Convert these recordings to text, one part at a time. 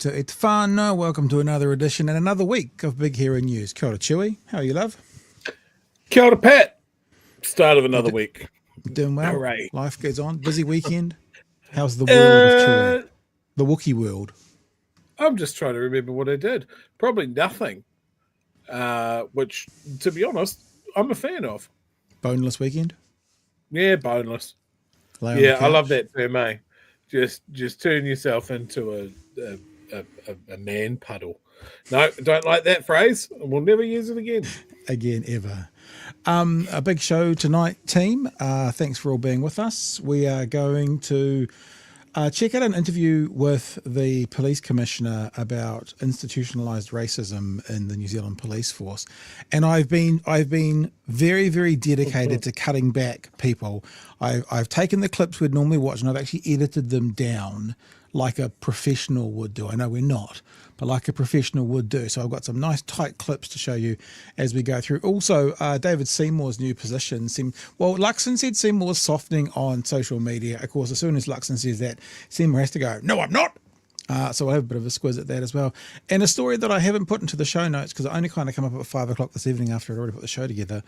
to It Whānau. Welcome to another edition and another week of Big Hero News. Kia ora, Chewie. How are you, love? Kia ora, Pat. Start of another week. Doing well. Hooray. Life goes on. Busy weekend. How's the world of Chewie? The Wookiee world. I'm just trying to remember what I did. Probably nothing. Which, to be honest, I'm a fan of. Boneless weekend? Yeah, boneless. I love that term, eh? Just turn yourself into a man puddle. No, don't like that phrase. We'll never use it again. Again, ever. A big show tonight, team. Thanks for all being with us. We are going to check out an interview with the police commissioner about institutionalised racism in the New Zealand police force. And I've been very, very dedicated to cutting back people. I've taken the clips we'd normally watch and I've actually edited them down like a professional would do. I know we're not, but like a professional would do. So I've got some nice tight clips to show you as we go through. Also, David Seymour's new position Luxon said Seymour was softening on social media. Of course, as soon as Luxon says that, Seymour has to go, no, I'm not. So we'll have a bit of a squiz at that as well. And a story that I haven't put into the show notes because it only kind of come up at 5 o'clock this evening after I'd already put the show together.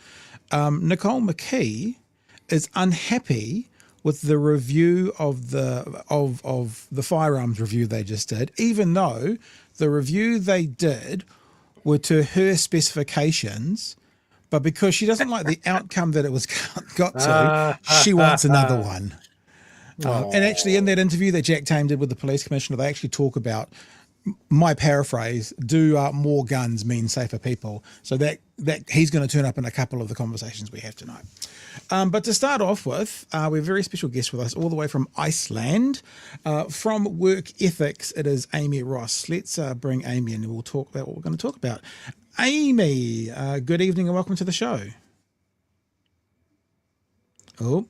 Nicole McKee is unhappy with the review of the firearms review they just did, even though the review they did were to her specifications, but because she doesn't like the outcome that it was got to, she wants another one. And actually in that interview that Jack Tame did with the police commissioner, they actually talk about, my paraphrase, do more guns mean safer people? So that he's going to turn up in a couple of the conversations we have tonight. But to start off with, we have a very special guest with us all the way from Iceland. From Work Ethics, it is Amy Ross. Let's bring Amy in and we'll talk about what we're going to talk about. Amy, good evening and welcome to the show. Oh,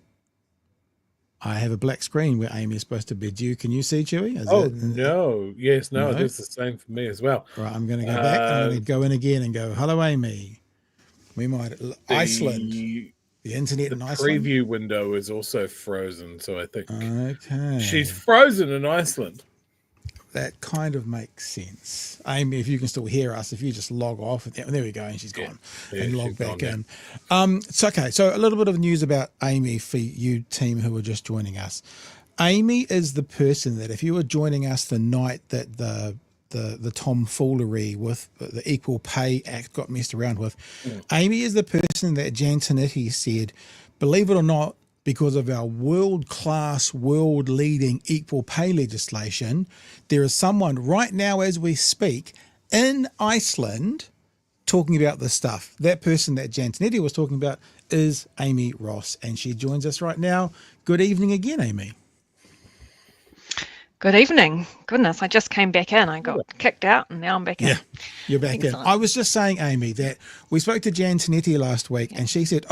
I have a black screen where Amy is supposed to be due. Can you see, Chewie? No. Yes, no, it is the same for me as well. Right, I'm going to go back and I'm going to go in again and go, hello, Amy. We might... Iceland. The internet in Iceland? The preview window is also frozen, so I think she's Okay. frozen in Iceland. That kind of makes sense. Amy, if you can still hear us, if you just log off, there we go, and she's gone, and log back in. It's okay. So a little bit of news about Amy for you team who are just joining us. Amy is the person that if you were joining us the night that the tomfoolery with the Equal Pay Act got messed around with, Amy is the person that Jan Tinetti said, believe it or not, because of our world-class, world-leading equal pay legislation, there is someone right now as we speak in Iceland talking about this stuff. That person that Jan Tinetti was talking about is Amy Ross, and she joins us right now. Good evening again, Amy. Good evening. Goodness, I just came back in. I got kicked out and now I'm back in. Yeah, you're back in. I was just saying, Amy, that we spoke to Jan Tinetti last week and she said,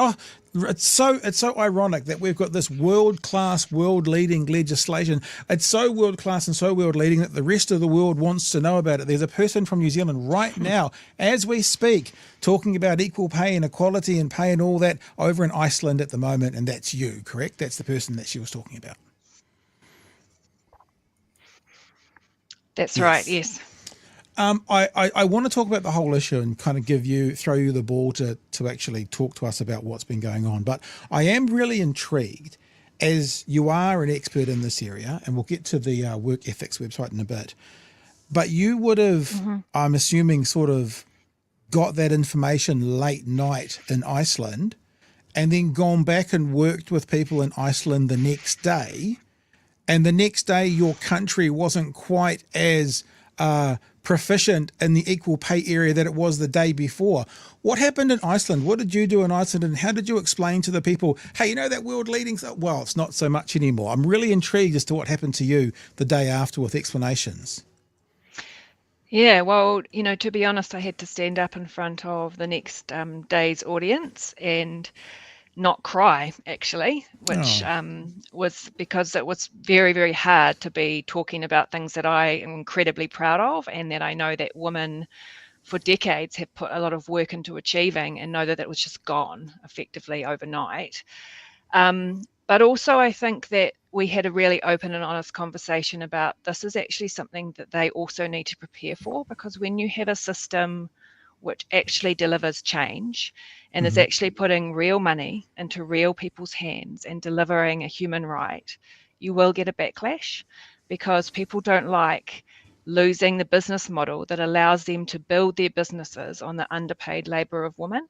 it's so ironic that we've got this world-class, world-leading legislation. It's so world-class and so world-leading that the rest of the world wants to know about it. There's a person from New Zealand right now, as we speak, talking about equal pay and equality and pay and all that over in Iceland at the moment, and that's you, correct? That's the person that she was talking about. That's right, yes. I want to talk about the whole issue and kind of throw you the ball to actually talk to us about what's been going on. But I am really intrigued, as you are an expert in this area, and we'll get to the Work Ethics website in a bit. But you would have, I'm assuming, sort of got that information late night in Iceland and then gone back and worked with people in Iceland the next day. And the next day, your country wasn't quite as proficient in the equal pay area that it was the day before. What happened in Iceland? What did you do in Iceland? And how did you explain to the people, hey, you know that world leading stuff? Well, it's not so much anymore. I'm really intrigued as to what happened to you the day after with explanations. Yeah, well, to be honest, I had to stand up in front of the next day's audience and not cry, actually, which was because it was very, very hard to be talking about things that I am incredibly proud of and that I know that women for decades have put a lot of work into achieving, and know that it was just gone effectively overnight. But also I think that we had a really open and honest conversation about this is actually something that they also need to prepare for, because when you have a system which actually delivers change and is actually putting real money into real people's hands and delivering a human right, you will get a backlash, because people don't like losing the business model that allows them to build their businesses on the underpaid labour of women.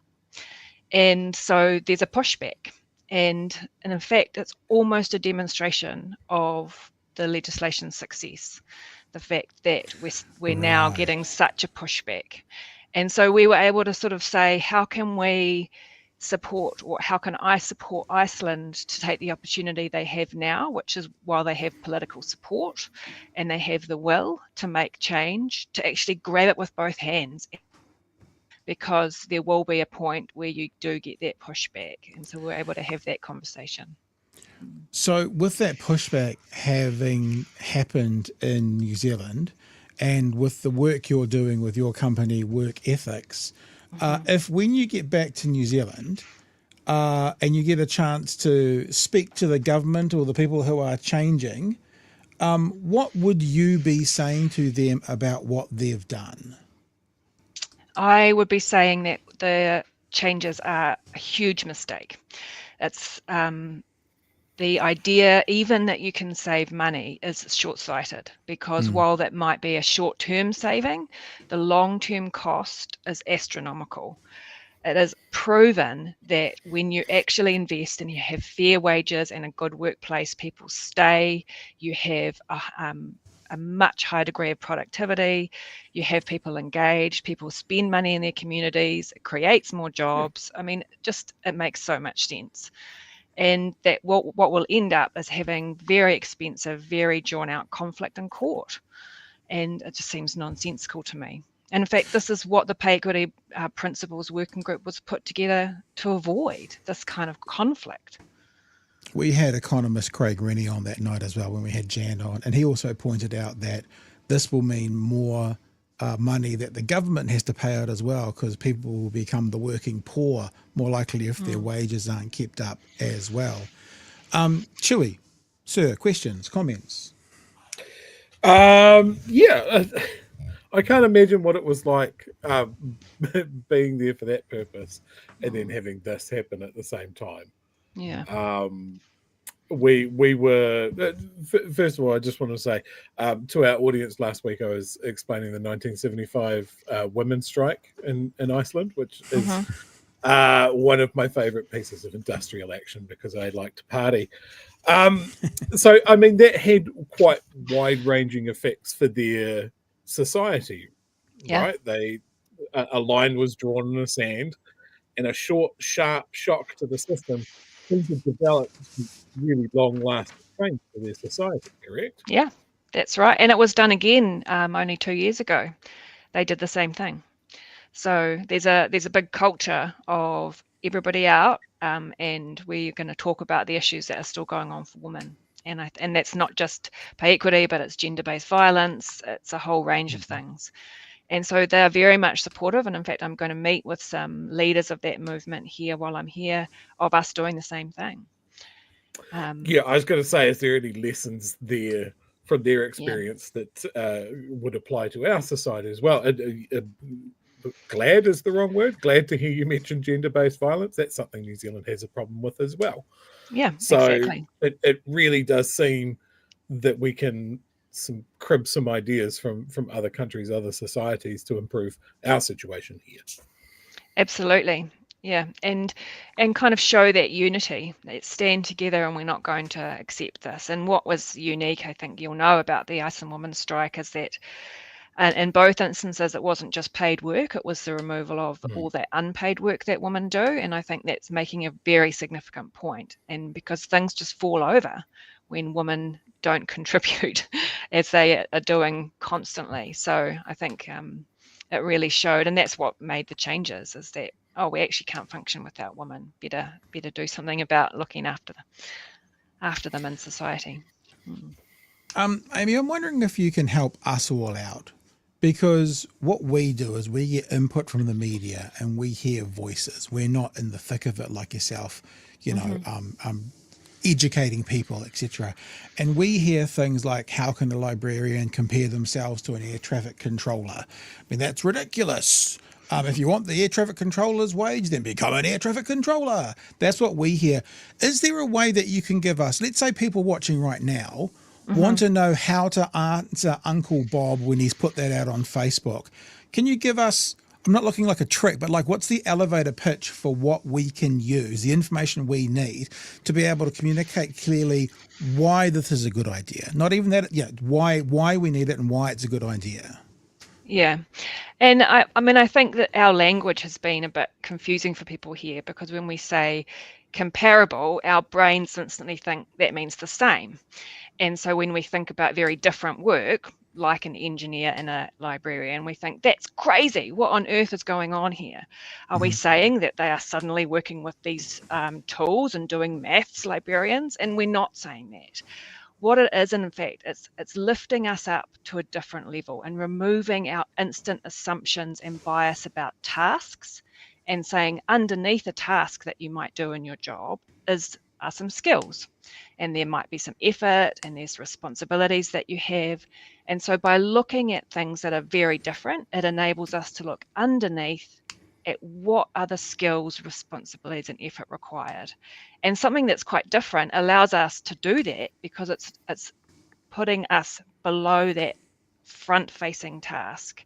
And so there's a pushback. And in fact, it's almost a demonstration of the legislation's success, the fact that we're now getting such a pushback. And so we were able to sort of say, how can we support, or how can I support Iceland to take the opportunity they have now, which is while they have political support and they have the will to make change, to actually grab it with both hands, because there will be a point where you do get that pushback. And so we're able to have that conversation. So with that pushback having happened in New Zealand, and with the work you're doing with your company, Work Ethics, if when you get back to New Zealand and you get a chance to speak to the government or the people who are changing, what would you be saying to them about what they've done? I would be saying that the changes are a huge mistake. It's the idea even that you can save money is short-sighted, because while that might be a short-term saving, the long-term cost is astronomical. It is proven that when you actually invest and you have fair wages and a good workplace, people stay, you have a much higher degree of productivity, you have people engaged, people spend money in their communities, it creates more jobs. I mean, just it makes so much sense. And that what will end up is having very expensive, very drawn-out conflict in court. And it just seems nonsensical to me. And in fact, this is what the Pay Equity Principles Working Group was put together to avoid, this kind of conflict. We had economist Craig Rennie on that night as well when we had Jan on, and he also pointed out that this will mean more money that the government has to pay out as well, because people will become the working poor more likely if their wages aren't kept up as well. Chewie, sir, questions, comments? Yeah, I can't imagine what it was like being there for that purpose and then having this happen at the same time. Yeah. We were, first of all, I just want to say to our audience last week, I was explaining the 1975 women's strike in Iceland, which is one of my favorite pieces of industrial action because I like to party. So, I mean, that had quite wide-ranging effects for their society, right? A line was drawn in the sand, and a short, sharp shock to the system seemed to develop really long-lasting change for their society, correct? Yeah, that's right. And it was done again only 2 years ago. They did the same thing. So there's a big culture of everybody out, and we're going to talk about the issues that are still going on for women. And that's not just pay equity, but it's gender-based violence. It's a whole range of things. And so they're very much supportive. And in fact, I'm going to meet with some leaders of that movement here while I'm here, of us doing the same thing. Yeah, I was going to say, is there any lessons there from their experience that would apply to our society as well? Glad is the wrong word. Glad to hear you mention gender-based violence. That's something New Zealand has a problem with as well. Yeah, so exactly. It really does seem that we can crib some ideas from other countries, other societies to improve our situation here. Absolutely. Yeah, and kind of show that unity, that stand together, and we're not going to accept this. And what was unique, I think you'll know, about the Iceland women's strike is that in both instances, it wasn't just paid work, it was the removal of all that unpaid work that women do. And I think that's making a very significant point. And because things just fall over when women don't contribute as they are doing constantly. So I think it really showed, and that's what made the changes, is that, oh, we actually can't function without women. Better do something about looking after them in society. Amy, I'm wondering if you can help us all out, because what we do is we get input from the media and we hear voices. We're not in the thick of it like yourself, you know, educating people, etc. And we hear things like, how can a librarian compare themselves to an air traffic controller? I mean, that's ridiculous. If you want the air traffic controller's wage, then become an air traffic controller. That's what we hear. Is there a way that you can give us, let's say people watching right now want to know how to answer Uncle Bob when he's put that out on Facebook? Can you give us, I'm not looking like a trick, but like, what's the elevator pitch for what we can use, the information we need to be able to communicate clearly why this is a good idea? Not even that, why we need it and why it's a good idea. Yeah. And I mean, I think that our language has been a bit confusing for people here, because when we say comparable, our brains instantly think that means the same. And so when we think about very different work, like an engineer and a librarian, we think that's crazy. What on earth is going on here? Are we saying that they are suddenly working with these tools and doing maths, librarians? And we're not saying that. What it is, in fact, it's lifting us up to a different level and removing our instant assumptions and bias about tasks, and saying underneath a task that you might do in your job are some skills, and there might be some effort, and there's responsibilities that you have. And so by looking at things that are very different, it enables us to look underneath at what are the skills, responsibilities, and effort required. And something that's quite different allows us to do that, because it's putting us below that front-facing task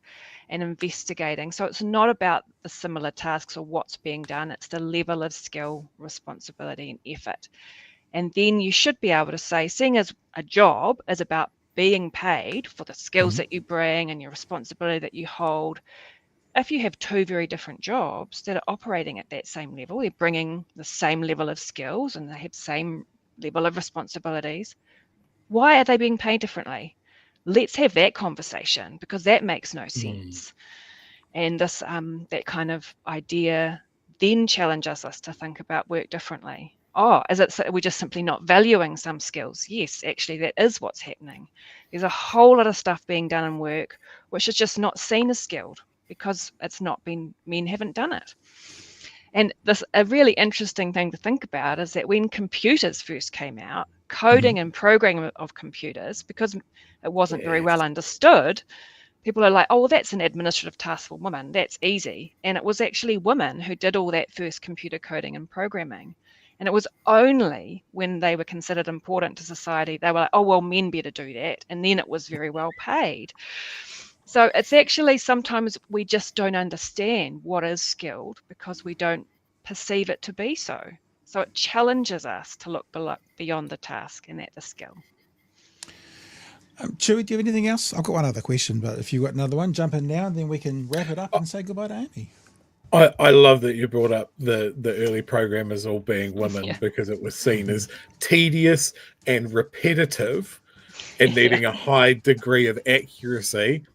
and investigating. So it's not about the similar tasks or what's being done, it's the level of skill, responsibility, and effort. And then you should be able to say, seeing as a job is about being paid for the skills that you bring and your responsibility that you hold, if you have two very different jobs that are operating at that same level, they're bringing the same level of skills and they have the same level of responsibilities, why are they being paid differently? Let's have that conversation, because that makes no sense. And this that kind of idea then challenges us to think about work differently. Oh, is it we're just simply not valuing some skills? Yes, actually, that is what's happening. There's a whole lot of stuff being done in work which is just not seen as skilled, because it's not been, men haven't done it. And this, a really interesting thing to think about is that when computers first came out, coding and programming of computers, because it wasn't very well understood, people are like, oh, well, that's an administrative task for women, that's easy. And it was actually women who did all that first computer coding and programming. And it was only when they were considered important to society, they were like, oh, well, men better do that. And then it was very well paid. So it's actually, sometimes we just don't understand what is skilled because we don't perceive it to be so. So it challenges us to look beyond the task and at the skill. Chewie, do you have anything else? I've got one other question, but if you've got another one, jump in now, and then we can wrap it up and say goodbye to Amy. I love that you brought up the early programmers all being women, because it was seen as tedious and repetitive and needing a high degree of accuracy.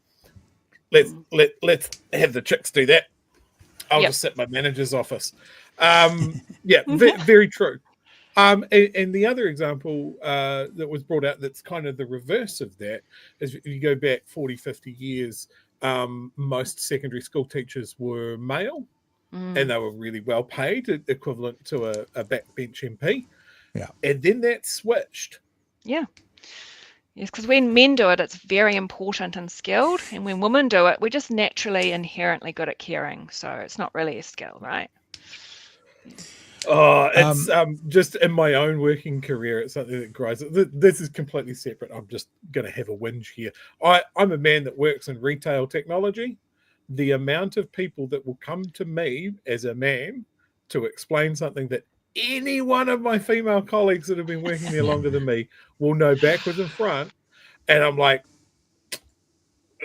Let's have the chicks do that. I'll just sit in my manager's office. Very true. And the other example that was brought out that's kind of the reverse of that is, if you go back 40, 50 years, most secondary school teachers were male, and they were really well paid, equivalent to a backbench MP. Yeah. And then that switched. Yeah. Yes, because when men do it, it's very important and skilled. And when women do it, we're just naturally, inherently good at caring. So it's not really a skill, right? Yeah. Oh, it's just in my own working career, it's something that grows. This is completely separate. I'm just going to have a whinge here. I'm a man that works in retail technology. The amount of people that will come to me as a man to explain something that any one of my female colleagues that have been working there longer than me will know backwards and front, and I'm like,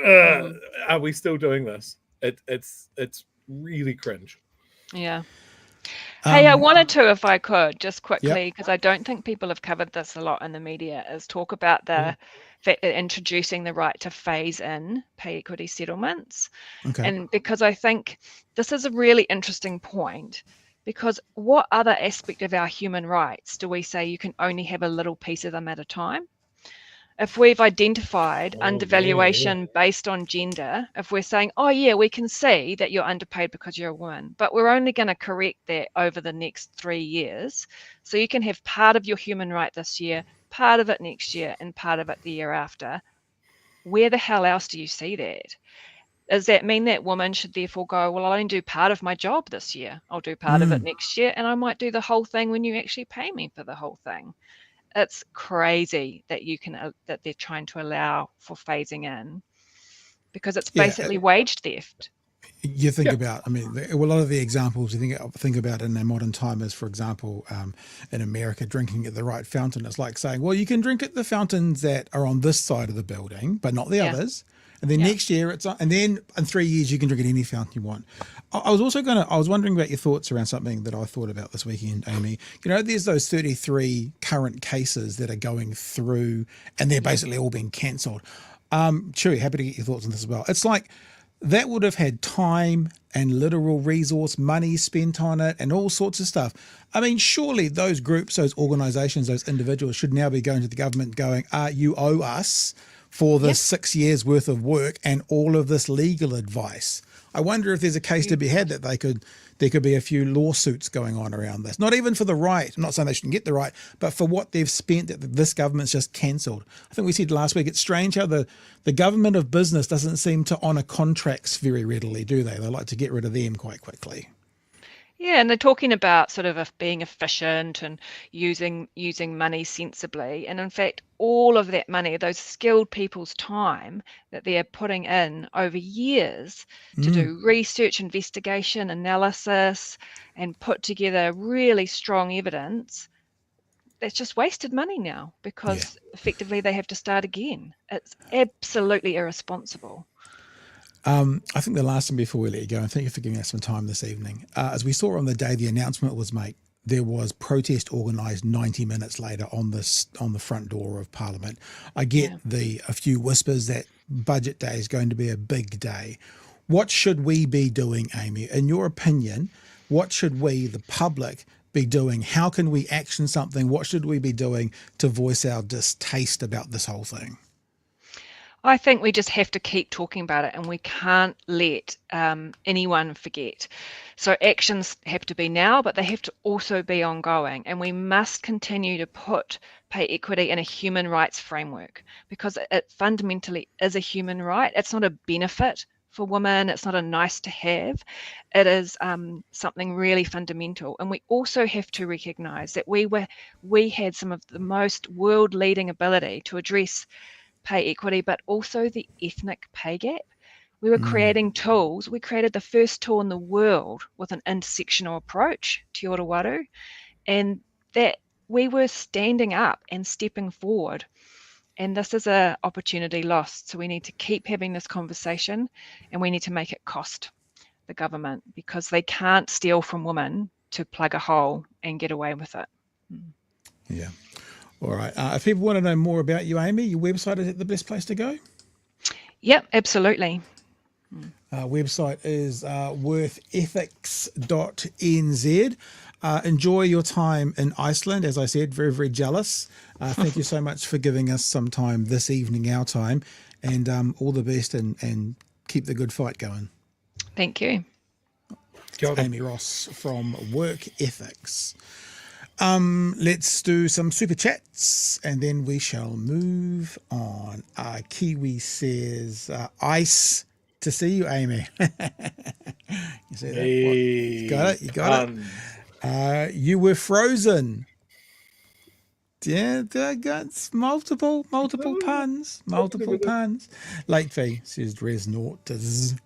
are we still doing this? It's really cringe. Yeah. Hey, I wanted to, if I could, just quickly, because I don't think people have covered this a lot in the media, is talk about the introducing the right to phase in pay equity settlements. Okay. And because I think this is a really interesting point, because what other aspect of our human rights do we say you can only have a little piece of them at a time? If we've identified undervaluation based on gender, if we're saying, oh yeah, we can see that you're underpaid because you're a woman, but we're only going to correct that over the next 3 years. So you can have part of your human right this year, part of it next year, and part of it the year after. Where the hell else do you see that? Does that mean that women should therefore go, well, I'll only do part of my job this year. I'll do part of it next year, and I might do the whole thing when you actually pay me for the whole thing. It's crazy that that they're trying to allow for phasing in, because it's basically wage theft. You think about, I mean, a lot of the examples you think about in our modern time is, for example, in America, drinking at the right fountain. It's like saying, well, you can drink at the fountains that are on this side of the building, but not the others. And then next year and then in 3 years you can drink at any fountain you want. I was wondering about your thoughts around something that I thought about this weekend, Amy. You know, there's those 33 current cases that are going through and they're basically all being cancelled. Chewie, happy to get your thoughts on this as well. It's like that would have had time and literal resource, money spent on it and all sorts of stuff. I mean, surely those groups, those organisations, those individuals should now be going to the government going, you owe us for the 6 years worth of work and all of this legal advice. I wonder if there's a case to be had that there could be a few lawsuits going on around this. Not even for the right. I'm not saying they shouldn't get the right, but for what they've spent that this government's just cancelled. I think we said last week, it's strange how the government of business doesn't seem to honour contracts very readily, do they? They like to get rid of them quite quickly. Yeah, and they're talking about sort of being efficient and using money sensibly. And in fact, all of that money, those skilled people's time that they're putting in over years to do research, investigation, analysis, and put together really strong evidence, that's just wasted money now, because effectively they have to start again. It's absolutely irresponsible. I think the last thing before we let you go, and thank you for giving us some time this evening, as we saw on the day the announcement was made, there was protest organised 90 minutes later on the front door of Parliament. I get a few whispers that budget day is going to be a big day. What should we be doing, Amy? In your opinion, what should we, the public, be doing? How can we action something? What should we be doing to voice our distaste about this whole thing? I think we just have to keep talking about it, and we can't let anyone forget. So actions have to be now, but they have to also be ongoing, and we must continue to put pay equity in a human rights framework, because it fundamentally is a human right. It's not a benefit for women. It's not a nice to have. It is something really fundamental. And we also have to recognise that we had some of the most world-leading ability to address pay equity, but also the ethnic pay gap. We were creating tools. We created the first tool in the world with an intersectional approach, Te Ora Waru, and that we were standing up and stepping forward. And this is an opportunity lost. So we need to keep having this conversation, and we need to make it cost the government, because they can't steal from women to plug a hole and get away with it. Yeah. All right. If people want to know more about you, Amy, your website, is it the best place to go? Yep, absolutely. Website is worthethics.nz. Enjoy your time in Iceland. As I said, very, very jealous. Thank you so much for giving us some time this evening, our time, and all the best, and keep the good fight going. Thank you. Amy Ross from Work Ethics. Let's do some super chats and then we shall move on. Kiwi says, ice to see you, Amy. You see that? Hey, you got it? You got it? You were frozen. Yeah, that's multiple puns. Multiple puns. Late fee says Res Nautas.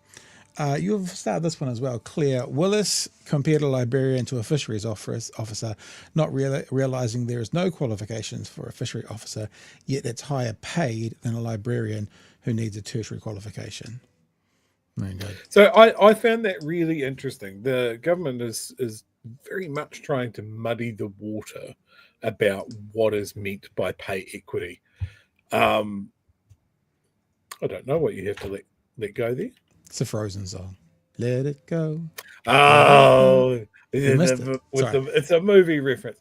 You've started this one as well. Claire Willis compared a librarian to a fisheries officer, not realising there is no qualifications for a fishery officer, yet it's higher paid than a librarian who needs a tertiary qualification. Very good. So I found that really interesting. The government is very much trying to muddy the water about what is meant by pay equity. I don't know what you have to let go there. It's a Frozen song. Let it go. Oh, it's a movie reference.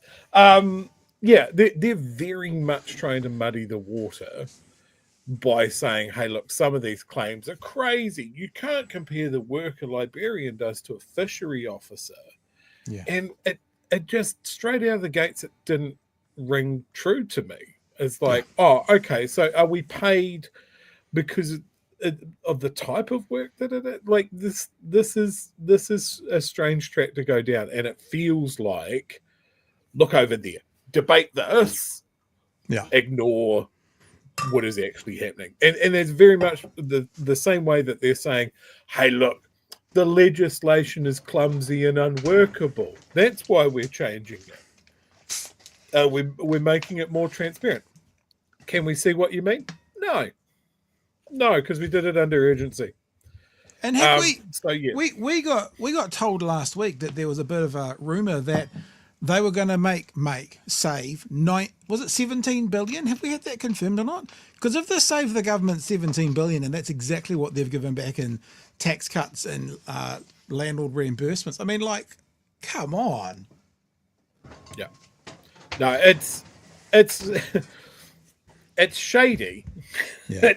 they're very much trying to muddy the water by saying, hey, look, some of these claims are crazy. You can't compare the work a librarian does to a fishery officer. Yeah. And it just straight out of the gates, it didn't ring true to me. It's like, oh, okay, so are we paid because of the type of work that it like this is a strange track to go down, and it feels like, look over there, debate this, ignore what is actually happening. And it's very much the same way that they're saying, hey, look, the legislation is clumsy and unworkable. That's why we're changing it. We're making it more transparent. Can we see what you mean? No, because we did it under urgency. And we got told last week that there was a bit of a rumor that they were going to save 17 billion? Have we had that confirmed or not? Because if they save the government 17 billion, and that's exactly what they've given back in tax cuts and landlord reimbursements, I mean, like, come on. Yeah. No, it's it's shady. Yeah.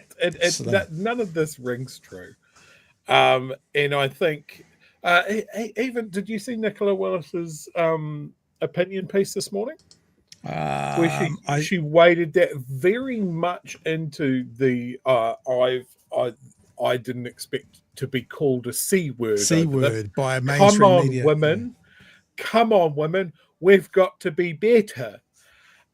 None of this rings true. And I think even, did you see Nicola Willis's opinion piece this morning? Where she weighted that very much into the I didn't expect to be called a C word by a mainstream media. Come on, women, we've got to be better.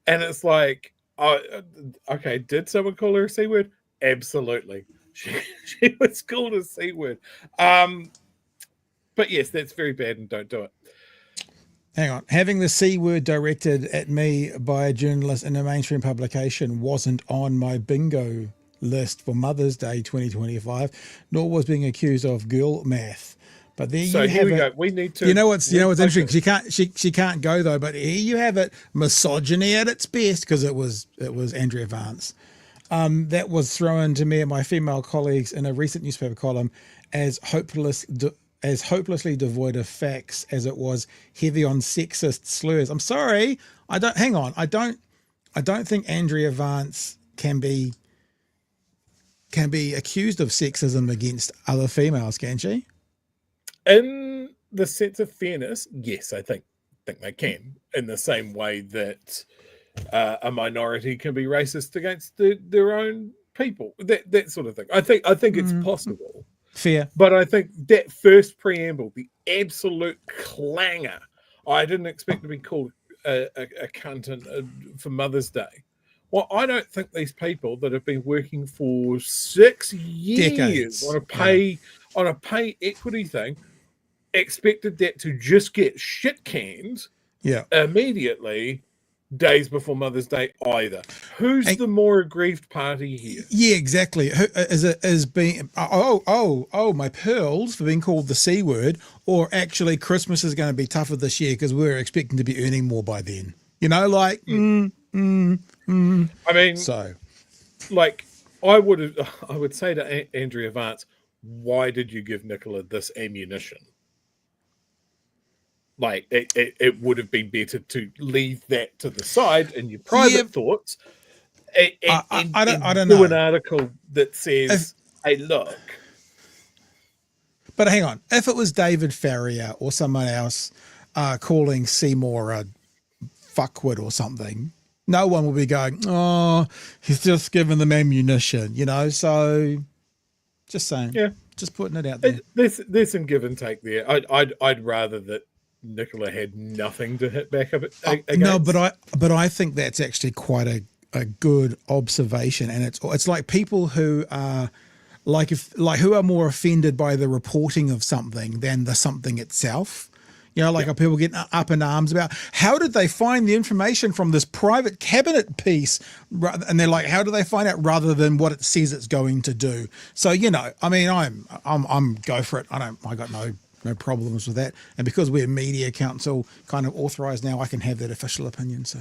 And it's like, okay, did someone call her a C word? Absolutely. She was called a C word. But yes, that's very bad, and don't do it. Hang on. Having the C word directed at me by a journalist in a mainstream publication wasn't on my bingo list for Mother's Day 2025, nor was being accused of girl math. But there you have it. We need to. You know what's interesting? She can't go though. But here you have it. Misogyny at its best, because it was Andrea Vance. That was thrown to me and my female colleagues in a recent newspaper column as hopelessly devoid of facts as it was heavy on sexist slurs. I'm sorry, I don't think Andrea Vance can be accused of sexism against other females, can she? In the sense of fairness, yes, I think they can. In the same way that a minority can be racist against their own people, that sort of thing. I think it's possible. Fair. But I think that first preamble, the absolute clanger, I didn't expect to be called a cunt for Mother's Day. Well, I don't think these people that have been working for 6 years Decades. on a pay equity thing expected that to just get shit canned immediately days before Mother's Day either. Who's the more aggrieved party here? Yeah, exactly. Who is being my pearls for being called the C word, or actually Christmas is going to be tougher this year because we're expecting to be earning more by then. You know, like I mean, so like I would say to Andrea Vance, why did you give Nicola this ammunition? Like, it would have been better to leave that to the side in your private thoughts and I don't do know. an article that says, hey, look. But hang on. If it was David Farrier or someone else calling Seymour a fuckwit or something, no one will be going, oh, he's just giving them ammunition, you know? So just saying. Yeah. Just putting it out there. There's some give and take there. I'd rather that Nicola had nothing to hit back against. No, but I think that's actually quite a good observation, and it's like people who are who are more offended by the reporting of something than the something itself. You know, are people getting up in arms about how did they find the information from this private cabinet piece, and they're like, how do they find out rather than what it says it's going to do? So you know, I mean, I'm go for it. I got no problems with that, and because we're media council kind of authorized now, I can have that official opinion, so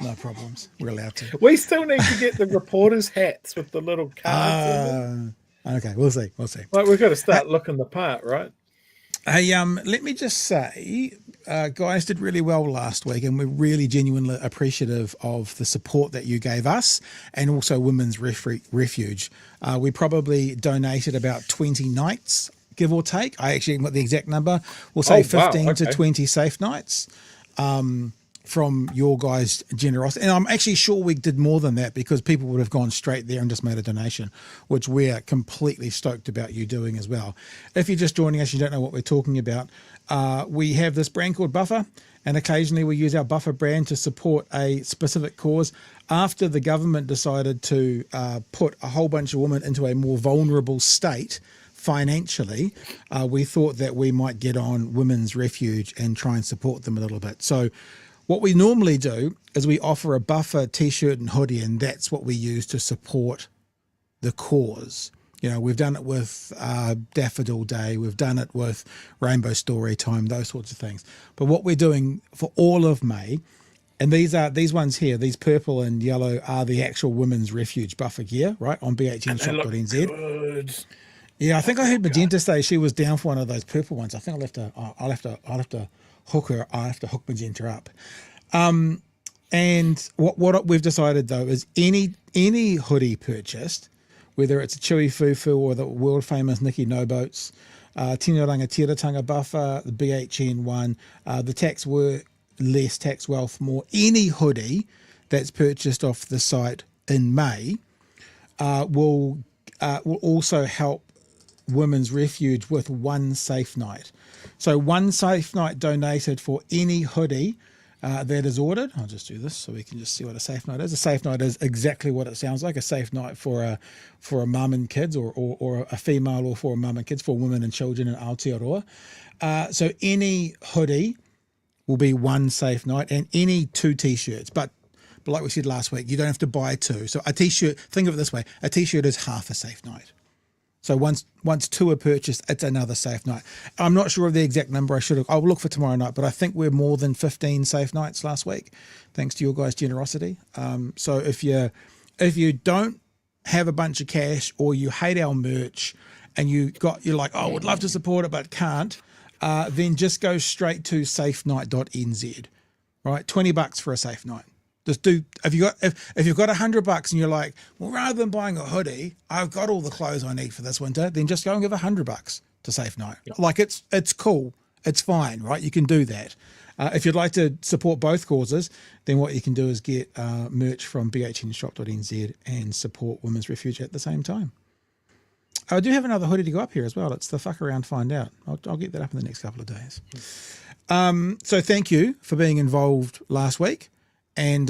no problems. We're allowed to. We still need to get the reporters' hats with the little cards in them. Okay, we'll see. Like, we've got to start looking the part, right? Hey, let me just say, guys did really well last week, and we're really genuinely appreciative of the support that you gave us and also Women's Refuge. We probably donated about 20 nights, give or take. I actually got the exact number. We'll say 15 to 20 safe nights from your guys' generosity. And I'm actually sure we did more than that because people would have gone straight there and just made a donation, which we're completely stoked about you doing as well. If you're just joining us, you don't know what we're talking about. We have this brand called Buffer, and occasionally we use our Buffer brand to support a specific cause. After the government decided to put a whole bunch of women into a more vulnerable state financially, we thought that we might get on Women's Refuge and try and support them a little bit. So what we normally do is we offer a Buffer t-shirt and hoodie, and that's what we use to support the cause. You know, we've done it with Daffodil Day, we've done it with Rainbow Story Time, those sorts of things. But what we're doing for all of May, and these ones here, these purple and yellow are the actual Women's Refuge Buffer gear, right, on bhnshop.nz. Yeah, I think I heard Magenta say she was down for one of those purple ones. I think I'll have to hook Magenta up. And what we've decided though is any hoodie purchased, whether it's a Chewie Fufu or the world famous Nikki No Boats, Tino Rangatira Buffer, the BHN one, the tax were less, tax wealth more, any hoodie that's purchased off the site in May will also help Women's Refuge with one safe night. So one safe night donated for any hoodie that is ordered. I'll just do this so we can just see what a safe night is. A safe night is exactly what it sounds like, a safe night for a mum and kids, or a female, or for a mum and kids, for women and children in Aotearoa. So any hoodie will be one safe night, and any 2 t-shirts. But like we said last week, you don't have to buy 2. So a t-shirt, think of it this way, a t-shirt is half a safe night. So once 2 are purchased, it's another safe night. I'm not sure of the exact number. I'll look for tomorrow night, but I think we're more than 15 safe nights last week, thanks to your guys' generosity. So if you don't have a bunch of cash, or you hate our merch and you're like, oh, I would love to support it but can't, then just go straight to safenight.nz, right? $20 for a safe night. Just do, if you've got $100 and you're like, well, rather than buying a hoodie, I've got all the clothes I need for this winter, then just go and give $100 to Safe Night. Yep. Like it's cool. It's fine, right? You can do that. If you'd like to support both causes, then what you can do is get merch from bhnshop.nz and support Women's Refuge at the same time. I do have another hoodie to go up here as well. It's the Fuck Around Find Out. I'll get that up in the next couple of days. So thank you for being involved last week. And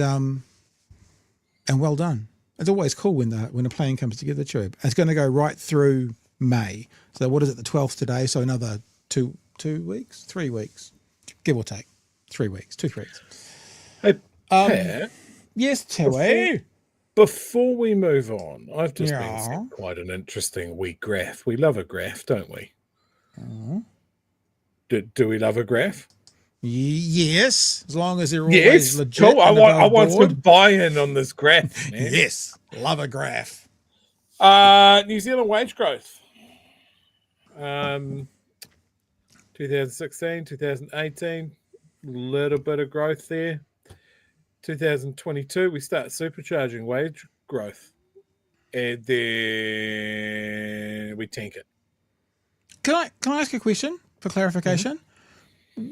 well done. It's always cool when a plan comes together, Chewie. It's going to go right through May. So what is it, the 12th today? So another 3 weeks, give or take. 3 weeks, 2 weeks. Hey, Per, yes, Chewie. Before we move on, I've just been seeing quite an interesting wee graph. We love a graph, don't we? Do we love a graph? Yes, as long as they're always legit. Cool. I want some buy-in on this graph, man. Yes, love a graph. New Zealand wage growth. 2016, 2018, little bit of growth there. 2022, we start supercharging wage growth, and then we tank it. Can I ask a question for clarification? Mm-hmm.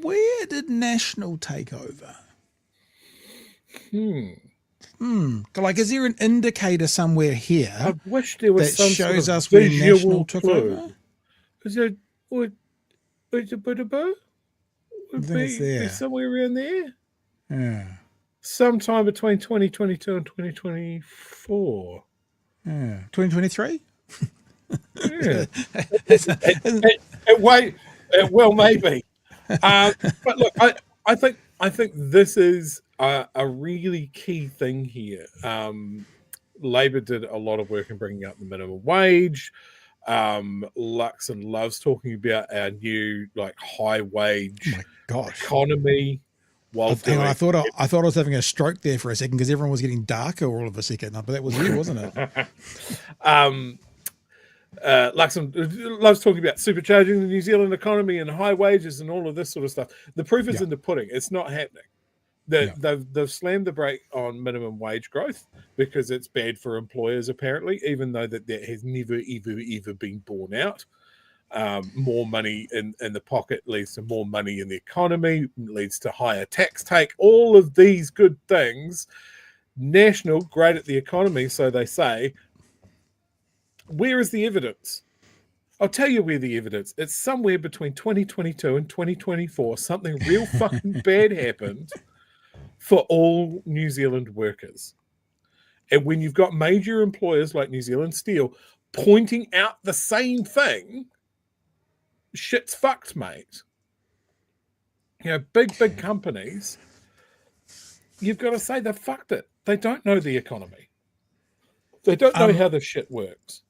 Where did National take over? Like, is there an indicator somewhere here? I wish there was that some shows sort of us where National took over. Is it? Would be somewhere around there? Yeah. Sometime between 2022 and 2024. Yeah. 2023? Yeah. Well, maybe. But look, I think this is a really key thing here. Labor did a lot of work in bringing up the minimum wage. Luxon loves talking about our new high wage economy. I thought I was having a stroke there for a second because everyone was getting darker all of a second, but that was you, wasn't it? Luxem loves talking about supercharging the New Zealand economy and high wages and all of this sort of stuff. The proof is in the pudding. It's not happening. They've slammed the brake on minimum wage growth because it's bad for employers, apparently, even though that has never, ever been borne out. More money in the pocket leads to more money in the economy, leads to higher tax take. All of these good things. National, great at the economy, so they say. Where is the evidence? I'll tell you where the evidence. It's somewhere between 2022 and 2024. Something real fucking bad happened for all New Zealand workers. And when you've got major employers like New Zealand Steel pointing out the same thing, shit's fucked, mate. You know, big companies, you've got to say they fucked it. They don't know the economy. They don't know how the shit works.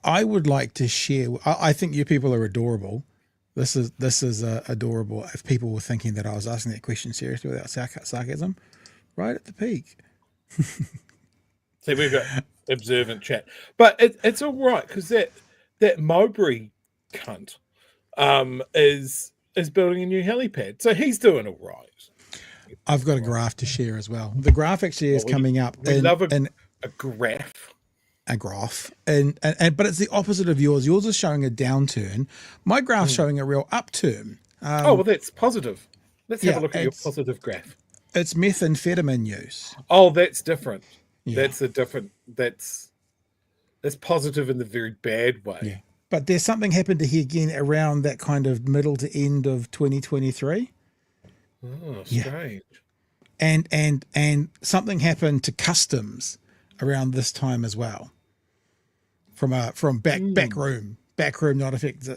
I would like to share. I think you people are adorable. This is adorable. If people were thinking that I was asking that question seriously without sarcasm, right at the peak. See, we've got observant chat, but it's all right because that Mowbray cunt is building a new helipad, so he's doing all right. I've got a graph to share as well. The graph actually is coming up. We love a graph. A graph, and but it's the opposite of yours. Yours is showing a downturn. My graph's showing a real upturn. Well, that's positive. Let's have a look at your positive graph. It's methamphetamine use. Oh, that's different. Yeah. That's positive in the very bad way. Yeah. But there's something happened to here again around that kind of middle to end of 2023. Oh, strange. Yeah. And something happened to customs around this time as well. From back room, not affect.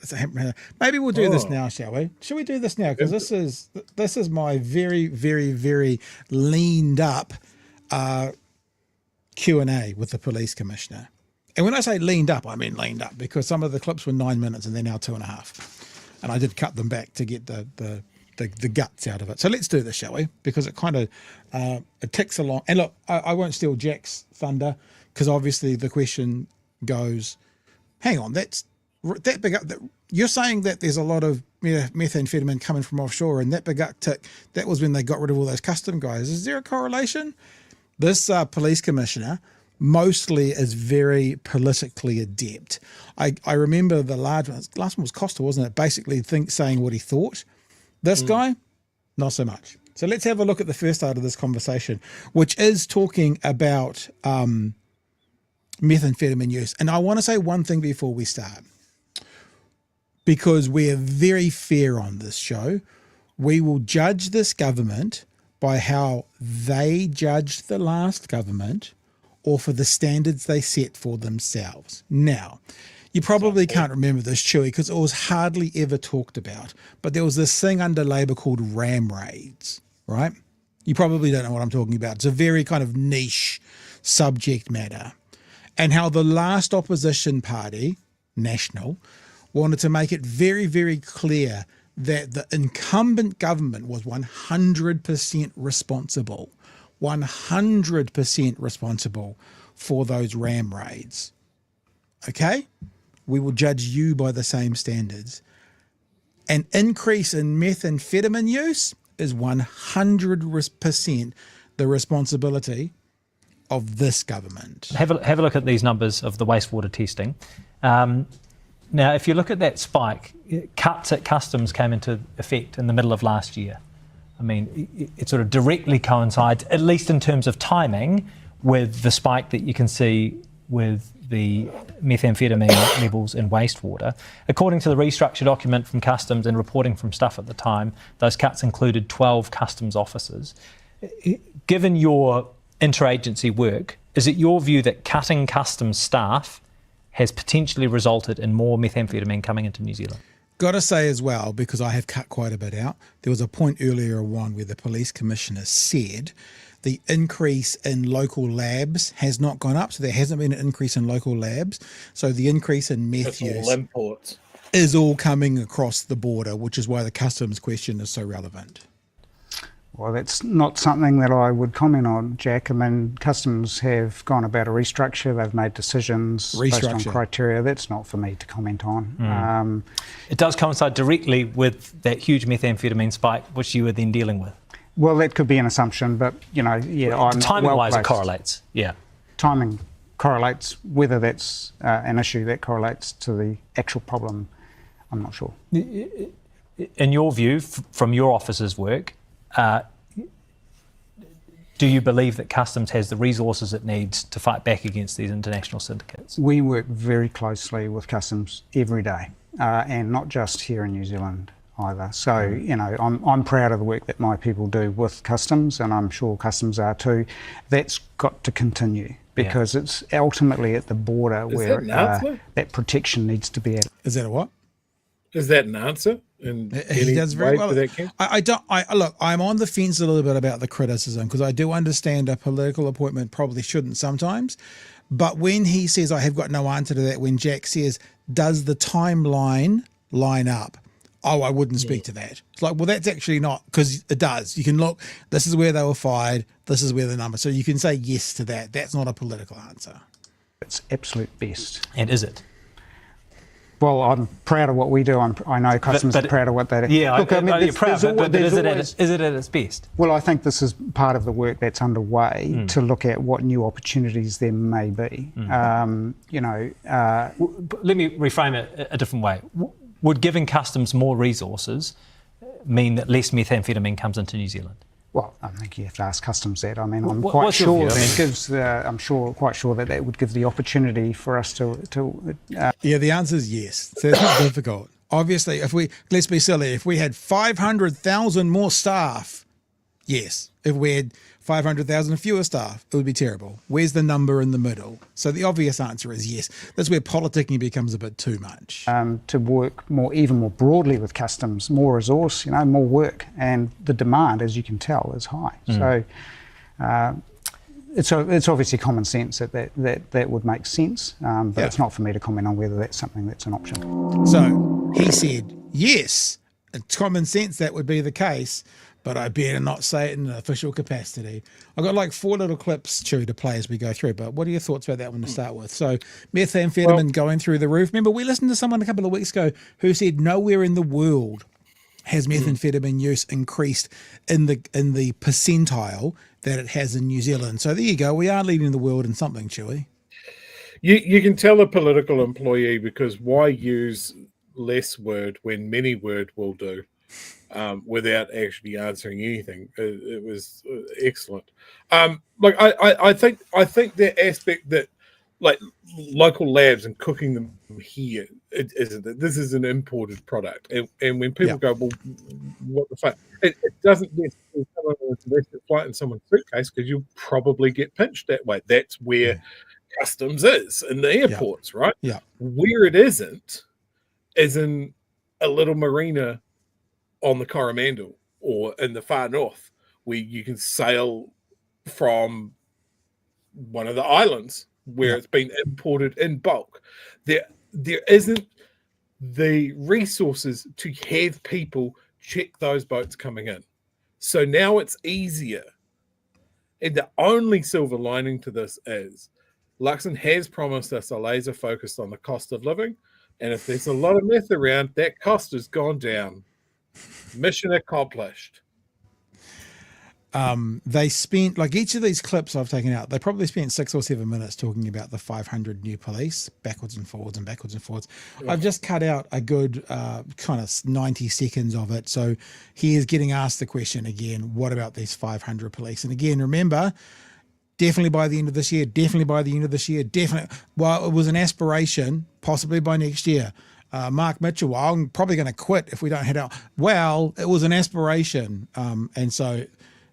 Maybe we'll do this now, shall we? Shall we do this now? Because this is my very, very, very leaned up Q&A with the police commissioner. And when I say leaned up, I mean leaned up because some of the clips were 9 minutes and they're now 2.5. And I did cut them back to get the guts out of it. So let's do this, shall we? Because it kind of it ticks along. And look, I won't steal Jack's thunder because obviously the question goes, hang on, that big up. You're saying that there's a lot of methamphetamine coming from offshore, and that big uptick, that was when they got rid of all those custom guys. Is there a correlation? This police commissioner mostly is very politically adept. I remember the last one was Costa, wasn't it? Basically saying what he thought. This guy, not so much. So let's have a look at the first part of this conversation, which is talking about methamphetamine use. And I want to say one thing before we start, because we're very fair on this show. We will judge this government by how they judged the last government or for the standards they set for themselves. Now, you probably can't remember this, Chewie, because it was hardly ever talked about. But there was this thing under Labour called ram raids, right? You probably don't know what I'm talking about. It's a very kind of niche subject matter. And how the last opposition party, National, wanted to make it very, very clear that the incumbent government was 100% responsible, 100% responsible for those ram raids. Okay? We will judge you by the same standards. An increase in methamphetamine use is 100% the responsibility of this government. Have a look at these numbers of the wastewater testing. Now, if you look at that spike, cuts at customs came into effect in the middle of last year. I mean, it sort of directly coincides, at least in terms of timing, with the spike that you can see with the methamphetamine levels in wastewater. According to the restructure document from Customs and reporting from Stuff at the time, those cuts included 12 customs officers. Given your interagency work, is it your view that cutting customs staff has potentially resulted in more methamphetamine coming into New Zealand? Got to say as well, because I have cut quite a bit out, there was a point earlier on where the police commissioner said the increase in local labs has not gone up. So there hasn't been an increase in local labs. So the increase in meth use is all coming across the border, which is why the customs question is so relevant. Well, that's not something that I would comment on, Jack. I mean, Customs have gone about a restructure. They've made decisions based on criteria. That's not for me to comment on. It does coincide directly with that huge methamphetamine spike, which you were then dealing with. Well, that could be an assumption, but, I'm timing-wise, it correlates, Timing correlates. Whether that's an issue that correlates to the actual problem, I'm not sure. In your view, from your office's work, do you believe that Customs has the resources it needs to fight back against these international syndicates? We work very closely with Customs every day, and not just here in New Zealand either. So, I'm proud of the work that my people do with Customs, and I'm sure Customs are too. That's got to continue, because it's ultimately at the border where that protection needs to be at. Is that a what? Is that an answer? And he does very well. Look, I'm on the fence a little bit about the criticism, because I do understand a political appointment probably shouldn't sometimes. But when he says, I have got no answer to that, when Jack says, does the timeline line up? Oh, I wouldn't speak to that. It's like, well, that's actually not, because it does. You can look, this is where they were fired, this is where the number. So you can say yes to that. That's not a political answer. It's absolute best. And is it? Well, I'm proud of what we do. I know Customs are proud of what they do. Yeah, look, you're proud of it, but is it at its best? Well, I think this is part of the work that's underway to look at what new opportunities there may be. Let me reframe it a different way. Would giving Customs more resources mean that less methamphetamine comes into New Zealand? Well, I think you have to ask Customs that. I mean, I'm quite sure that would give the opportunity for us to. Yeah, the answer is yes. So it's not difficult. Obviously, let's be silly, if we had 500,000 more staff, yes. If we had 500,000 fewer staff, it would be terrible. Where's the number in the middle? So the obvious answer is yes. That's where politicking becomes a bit too much. To work even more broadly with Customs, more resource, more work, and the demand, as you can tell, is high. So it's obviously common sense that would make sense, but it's not for me to comment on whether that's something that's an option. So he said yes, it's common sense that would be the case, but I better not say it in an official capacity. I've got like 4 little clips, Chewie, to play as we go through, but what are your thoughts about that one to start with? So methamphetamine going through the roof. Remember, we listened to someone a couple of weeks ago who said nowhere in the world has methamphetamine use increased in the percentile that it has in New Zealand. So there you go. We are leading the world in something, Chewie. You can tell a political employee, because why use less word when many word will do? Without actually answering anything. It was excellent. I think the aspect that, like, local labs and cooking them here, this is an imported product, and when people go, well, what the fuck? It doesn't necessarily come on a domestic flight in someone's suitcase, because you'll probably get pinched that way. That's where Customs is in the airports, right? Yeah. Where it isn't is in a little marina on the Coromandel or in the far north, where you can sail from one of the islands where it's been imported in bulk. There isn't the resources to have people check those boats coming in. So now it's easier. And the only silver lining to this is Luxon has promised us a laser focus on the cost of living. And if there's a lot of meth around, that cost has gone down. Mission accomplished. They spent, like, each of these clips I've taken out, they probably spent 6 or 7 minutes talking about the 500 new police, backwards and forwards and backwards and forwards. I've just cut out a good kind of 90 seconds of it. So he is getting asked the question again, what about these 500 police? And again, remember, definitely by the end of this year, definitely. Well, it was an aspiration, possibly by next year. Mark Mitchell, well, I'm probably going to quit if we don't head out. Well, it was an aspiration. And so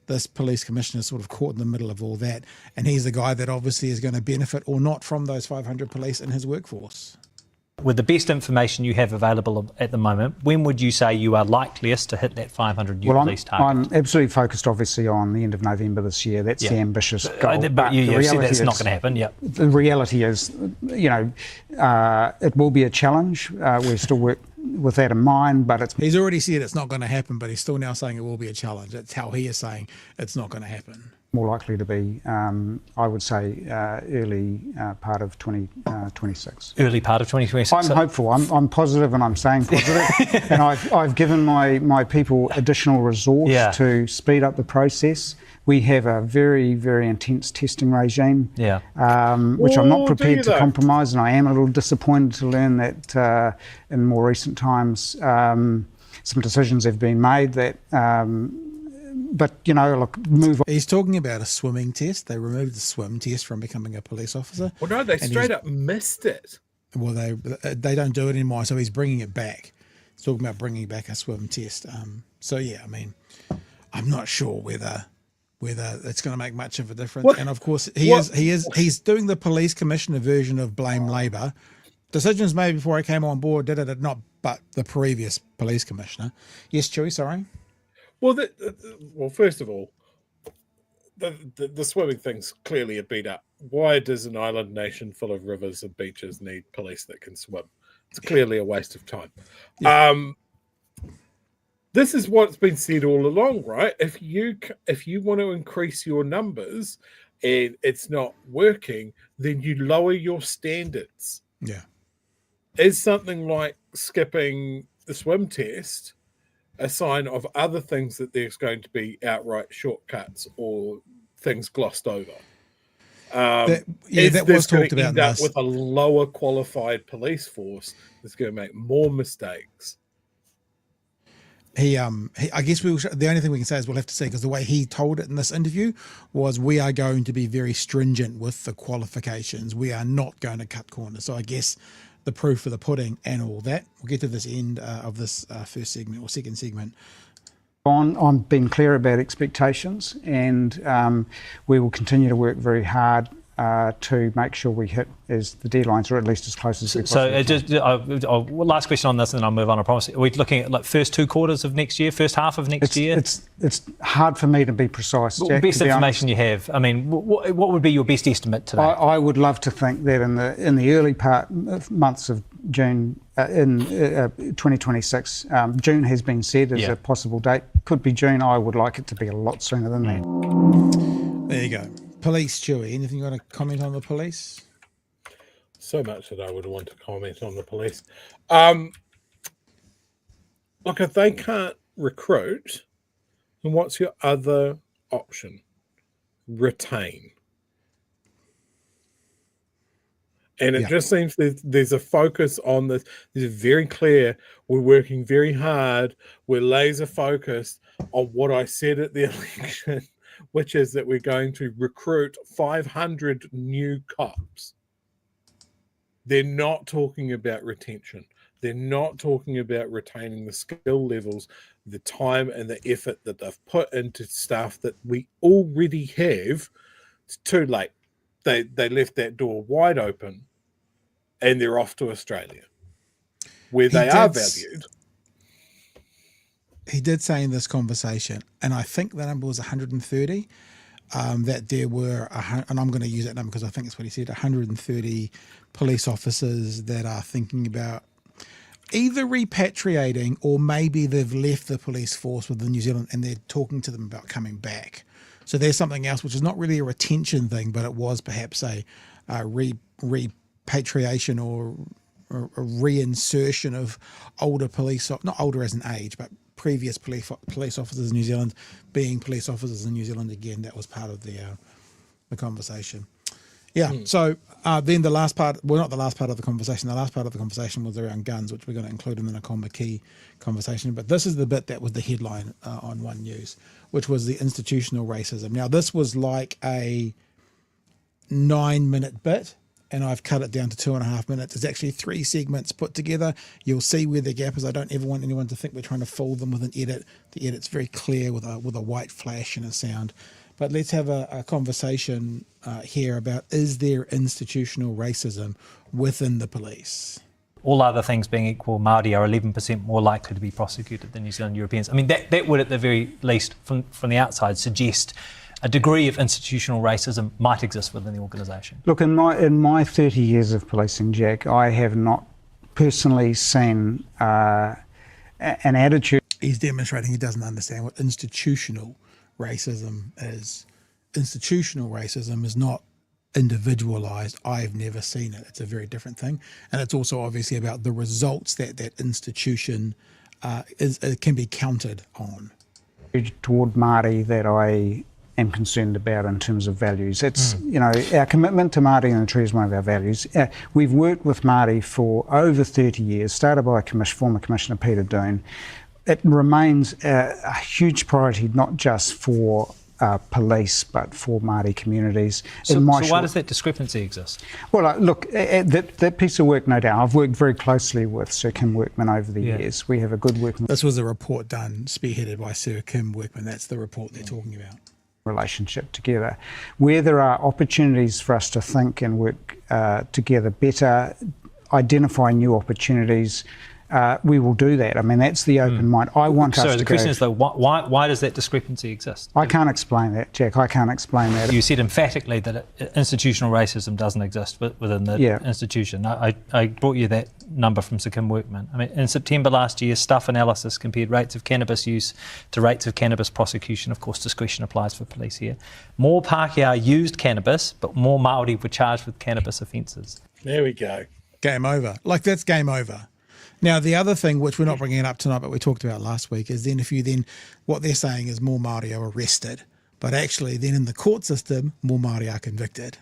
this police commissioner sort of caught in the middle of all that. And he's the guy that obviously is going to benefit or not from those 500 police in his workforce. With the best information you have available at the moment, when would you say you are likeliest to hit that 500 new police target? I'm absolutely focused, obviously, on the end of November this year. That's the ambitious goal. But you said that's not going to happen, The reality is, it will be a challenge. We're still in mind, but he's already said it's not going to happen, but he's still now saying it will be a challenge. That's how he is saying it's not going to happen. More likely to be, I would say, early part of 2026. Early part of 2026. I'm hopeful. I'm positive, and I'm staying positive. And I've given my people additional resource to speed up the process. We have a very, very intense testing regime, which I'm not prepared to compromise, and I am a little disappointed to learn that in more recent times some decisions have been made that. But, move on. He's talking about a swimming test. They removed the swim test from becoming a police officer. Well, no, they straight up missed it. Well, they don't do it anymore, so he's bringing it back. He's talking about bringing back a swim test. So, yeah, I mean, I'm not sure whether it's going to make much of a difference. What? And, of course, he's doing the police commissioner version of blame Labour. Decisions made before I came on board, not but the previous police commissioner. Yes, Chewie, sorry. Well, first of all, the swimming thing's clearly a beat up. Why does an island nation full of rivers and beaches need police that can swim? It's clearly a waste of time. Yeah. This is what's been said all along, right? If you want to increase your numbers and it's not working, then you lower your standards. Yeah. Is something like skipping the swim test a sign of other things that there's going to be outright shortcuts or things glossed over? That was talked about. End up with a lower qualified police force that's going to make more mistakes. I guess the only thing we can say is we'll have to see, because the way he told it in this interview was, we are going to be very stringent with the qualifications. We are not going to cut corners. So I guess the proof of the pudding and all that. We'll get to this end of this first segment or second segment. I'm being clear about expectations, and we will continue to work very hard to make sure we hit as the deadlines, or at least as close as we possibly can. Last question on this, and then I'll move on, I promise. Are we looking at like first 2 quarters of next year, first half of next year? It's hard for me to be precise, Jack. Best information you have. I mean, what would be your best estimate today? I would love to think that in the early months of June, in 2026, June has been said as a possible date. Could be June. I would like it to be a lot sooner than that. There you go. Police, Chewie, anything you want to comment on the police? So much that I would want to comment on the police. Look, if they can't recruit, then what's your other option? Retain. And it just seems there's a focus on this. This is very clear. We're working very hard. We're laser focused on what I said at the election, which is that we're going to recruit 500 new cops. They're not talking about retention. They're not talking about retaining the skill levels, the time and the effort that they've put into stuff that we already have. It's too late. They left that door wide open, and they're off to Australia, where they are valued. He did say in this conversation, and I think the number was 130, that there were, and I'm going to use that number because I think it's what he said, 130 police officers that are thinking about either repatriating, or maybe they've left the police force within New Zealand and they're talking to them about coming back. So there's something else, which is not really a retention thing, but it was perhaps a repatriation or a reinsertion of older police, not older as an age, but previous police officers in New Zealand being police officers in New Zealand again. That was part of the conversation. Yeah. So then the last part, well, not the last part of the conversation. The last part of the conversation was around guns, which we're going to include in the Nakoma Key conversation. But this is the bit that was the headline on One News, which was the institutional racism. Now, this was like a 9-minute bit, and I've cut it down to 2.5 minutes. It's actually 3 segments put together. You'll see where the gap is. I don't ever want anyone to think we're trying to fool them with an edit. The edit's very clear with a white flash and a sound. But let's have a conversation here about, is there institutional racism within the police? All other things being equal, Māori are 11% more likely to be prosecuted than New Zealand Europeans. I mean, that would at the very least, from the outside, suggest a degree of institutional racism might exist within the organisation. Look, in my 30 years of policing, Jack, I have not personally seen an attitude. He's demonstrating he doesn't understand what institutional racism is. Institutional racism is not individualized. I've never seen it. It's a very different thing. And it's also obviously about the results that that institution can be counted on. Toward Māori that I am concerned about in terms of values. It's, you know, our commitment to Māori and the tree is one of our values. We've worked with Māori for over 30 years, started by former Commissioner Peter Doon. It remains a huge priority, not just for police, but for Māori communities. So why does that discrepancy exist? Well, look, that piece of work, no doubt. I've worked very closely with Sir Kim Workman over the years. We have a good working This was a report done, spearheaded by Sir Kim Workman. That's the report they're talking about. Relationship together. Where there are opportunities for us to think and work together better, identify new opportunities, we will do that. I mean, that's the open mind. I want us to go... So the question is, though, why does that discrepancy exist? I can't explain that, Jack. I can't explain that. You said emphatically that institutional racism doesn't exist within the institution. I brought you that number from Sir Kim Workman. I mean, in September last year, Stuff Analysis compared rates of cannabis use to rates of cannabis prosecution. Of course, discretion applies for police here. More Pākehā used cannabis, but more Māori were charged with cannabis offences. There we go. Game over. Like, that's game over. Now, the other thing, which we're not bringing it up tonight, but we talked about last week, is what they're saying is more Māori are arrested. But actually, then in the court system, more Māori are convicted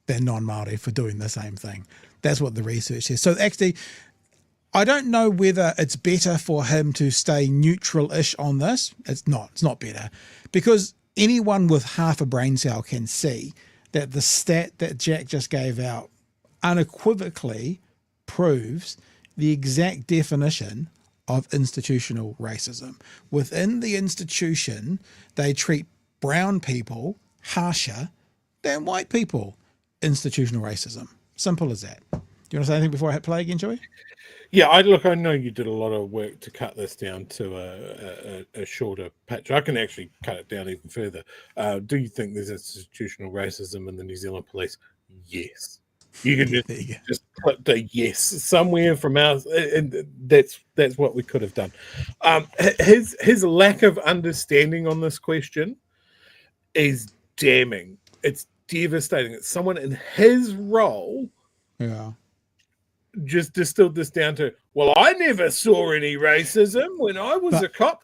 than non-Māori for doing the same thing. That's what the research says. So actually, I don't know whether it's better for him to stay neutral-ish on this. It's not better. Because anyone with half a brain cell can see that the stat that Jack just gave out unequivocally proves the exact definition of institutional racism. Within the institution, they treat brown people harsher than white people. Institutional racism. Simple as that. Do you want to say anything before I hit play again, Chewie? Yeah, I know you did a lot of work to cut this down to a shorter patch. I can actually cut it down even further. Do you think there's institutional racism in the New Zealand police? Yes. You can just clip the yes somewhere from ours, and that's what we could have done. His lack of understanding on this question is damning. It's devastating. It's someone in his role just distilled this down to, well, I never saw any racism when I was a cop.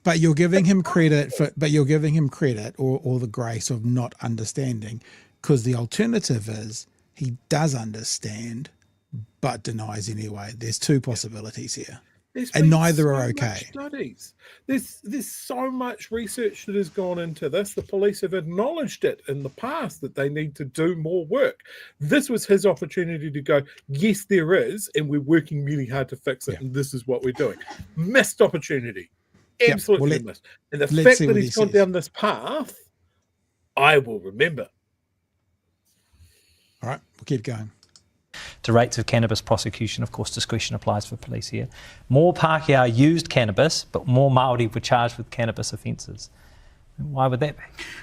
But you're giving him credit or the grace of not understanding, because the alternative is he does understand but denies anyway. There's two possibilities here. And neither are okay. Studies. There's so much research that has gone into this. The police have acknowledged it in the past that they need to do more work. This was his opportunity to go, yes, there is, and we're working really hard to fix it, and this is what we're doing. Missed opportunity. Absolutely missed. And the fact that he's gone down this path, I will remember. All right, we'll keep going. To rates of cannabis prosecution, of course, discretion applies for police here. More Pākehā used cannabis, but more Māori were charged with cannabis offences. Why would that be?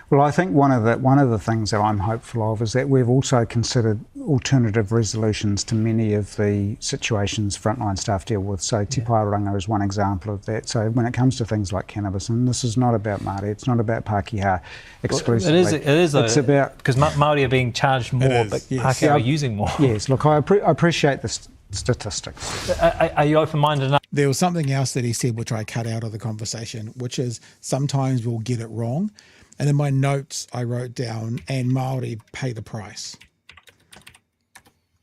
Well, I think one of the things that I'm hopeful of is that we've also considered alternative resolutions to many of the situations frontline staff deal with. So Te Pairanga is one example of that. So when it comes to things like cannabis, and this is not about Māori, it's not about Pākehā exclusively. Well, it is it's about because Māori are being charged more, but Pākehā are using more. Yes, look, I appreciate the statistics. Are you open-minded enough? There was something else that he said which I cut out of the conversation, which is sometimes we'll get it wrong. And in my notes I wrote down, and Māori pay the price.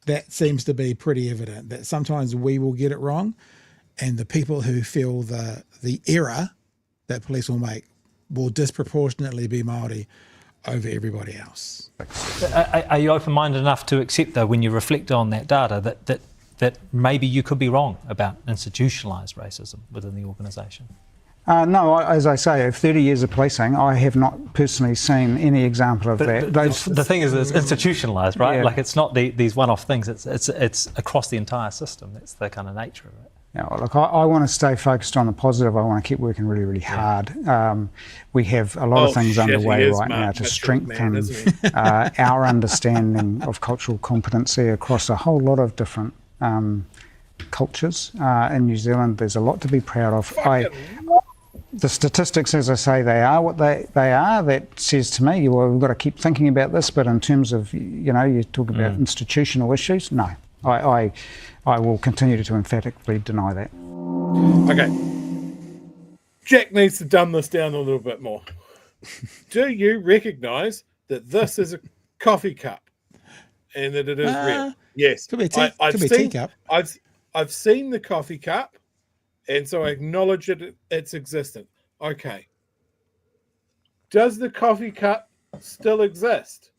That seems to be pretty evident, that sometimes we will get it wrong, and the people who feel the error that police will make will disproportionately be Māori over everybody else. Are you open-minded enough to accept, though, when you reflect on that data, that maybe you could be wrong about institutionalised racism within the organisation? No, as I say, of 30 years of policing, I have not personally seen any example of that. The thing is, it's institutionalised, right? Yeah. Like, it's not these one-off things. It's across the entire system. That's the kind of nature of it. Yeah, well, look, I want to stay focused on the positive. I want to keep working really, really hard. We have a lot of things underway right now to strengthen our understanding of cultural competency across a whole lot of different cultures in New Zealand. There's a lot to be proud of. The statistics, as I say, they are what they are. That says to me, well, we've got to keep thinking about this. But in terms of, you talk about institutional issues, no. I will continue to emphatically deny that. Okay. Jack needs to dumb this down a little bit more. Do you recognise that this is a coffee cup and that it is red? Yes. Could be a teacup. I've seen the coffee cup, and so I acknowledge its existence. Okay. Does the coffee cup still exist?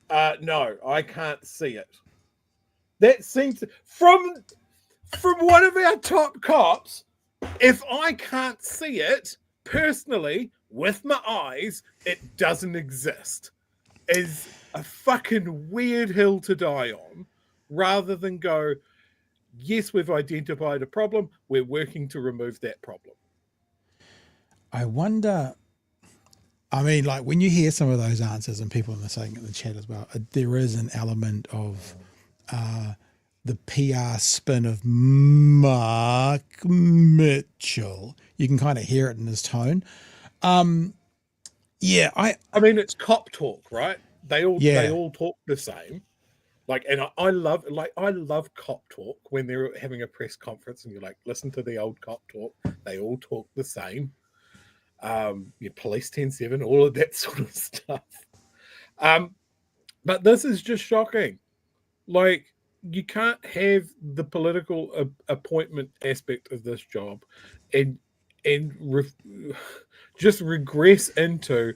No, I can't see it. That seems from one of our top cops. If I can't see it personally with my eyes, it doesn't exist. Is a fucking weird hill to die on, rather than go, yes, we've identified a problem, we're working to remove that problem. I wonder, I mean, like when you hear some of those answers, and people are saying in the chat as well, there is an element of the PR spin of Mark Mitchell. You can kind of hear it in his tone. I mean, it's cop talk, right? They all talk the same. I love cop talk when they're having a press conference and you're like, listen to the old cop talk. They all talk the same. Your police 10-7, all of that sort of stuff. But this is just shocking. Like, you can't have the political appointment aspect of this job and just regress into,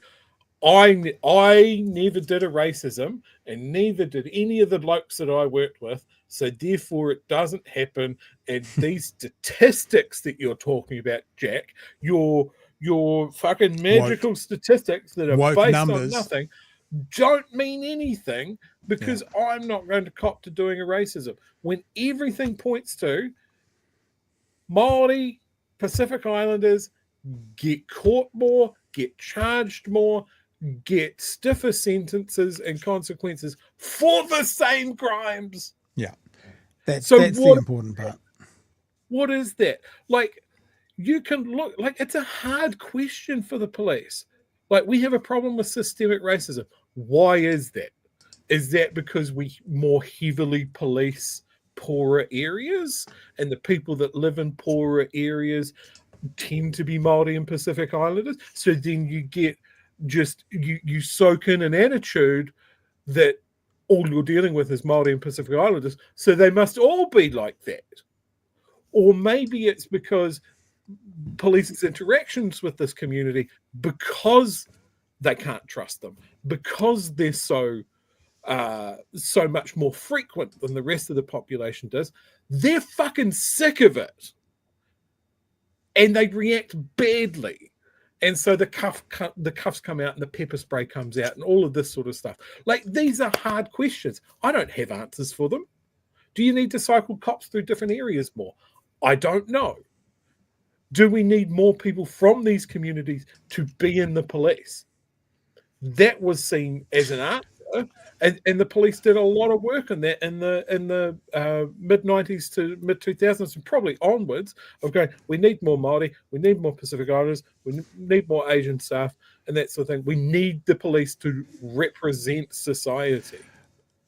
I never did a racism, and neither did any of the blokes that I worked with, so therefore it doesn't happen. And these statistics that you're talking about, Jack, your fucking magical statistics that are based on nothing, don't mean anything, because I'm not going to cop to doing a racism when everything points to Māori Pacific Islanders get caught more, get charged more, get stiffer sentences and consequences for the same crimes. Yeah. That's the important part. What is that? Like, you can look, like, it's a hard question for the police. Like, we have a problem with systemic racism. Why is that? Is that because we more heavily police poorer areas, and the people that live in poorer areas tend to be Māori and Pacific Islanders? So then you get you soak in an attitude that all you're dealing with is Māori and Pacific Islanders, so they must all be like that. Or maybe it's because police's interactions with this community, because they can't trust them, because they're so much more frequent than the rest of the population does, they're fucking sick of it, and they react badly. And so the cuffs come out and the pepper spray comes out and all of this sort of stuff. Like, these are hard questions. I don't have answers for them. Do you need to cycle cops through different areas more? I don't know. Do we need more people from these communities to be in the police? That was seen as an answer. And the police did a lot of work on that in the mid-90s to mid-2000s and probably onwards, of going, we need more Māori, we need more Pacific Islanders, we need more Asian staff, and that sort of thing. We need the police to represent society.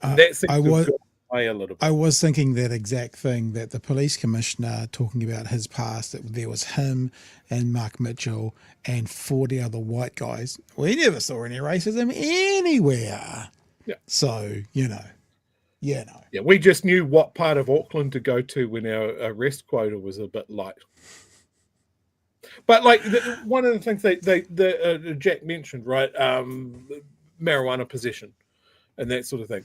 That seems to have gone away a little bit. I was thinking that exact thing, that the police commissioner talking about his past, that there was him and Mark Mitchell and 40 other white guys. We never saw any racism anywhere. Yeah. So, Yeah, we just knew what part of Auckland to go to when our arrest quota was a bit light. But like one of the things that Jack mentioned, right, marijuana possession and that sort of thing,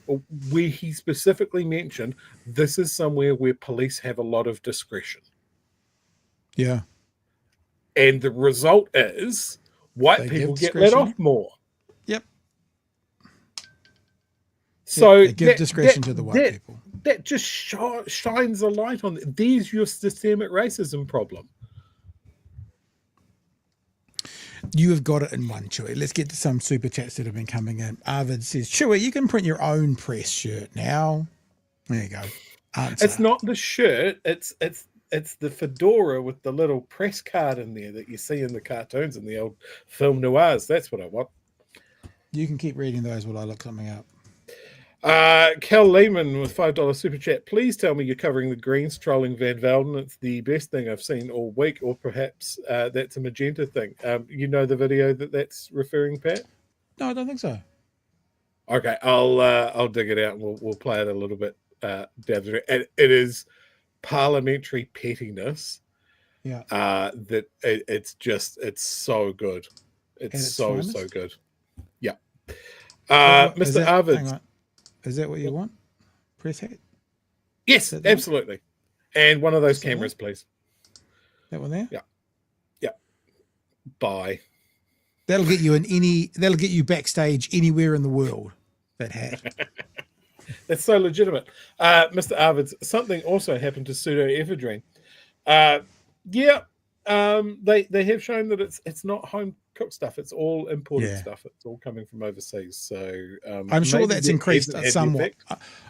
where he specifically mentioned this is somewhere where police have a lot of discretion. Yeah. And the result is white people get let off more. Yep. So they give discretion to the white people. That just shines a light on there's your systemic racism problem. You have got it in one, Chewie. Let's get to some super chats that have been coming in. Arvid says, Chewie, you can print your own press shirt now. There you go. answer. It's not the shirt. It's the fedora with the little press card in there that you see in the cartoons and the old film noirs. That's what I want. You can keep reading those while I look something up. Cal Lehman with $5 super chat. Please tell me you're covering the Greens trolling Van Velden. It's the best thing I've seen all week, or perhaps that's a Magenta thing. You know the video that's referring, Pat? No, I don't think so. Okay, I'll dig it out and we'll play it a little bit down the road. And it is parliamentary pettiness. Yeah. That it's so good. It's so good. Yeah. Mr. Arvid. Is that what you want? Press hat? Yes, absolutely. And one of those cameras, please. That one there? Yeah. Yeah. Bye. That'll get you backstage anywhere in the world, that hat. That's so legitimate. Mr. Arvids, something also happened to pseudoephedrine. They have shown that it's not home cooked stuff. It's all imported stuff. It's all coming from overseas. So I'm sure that's increased somewhat.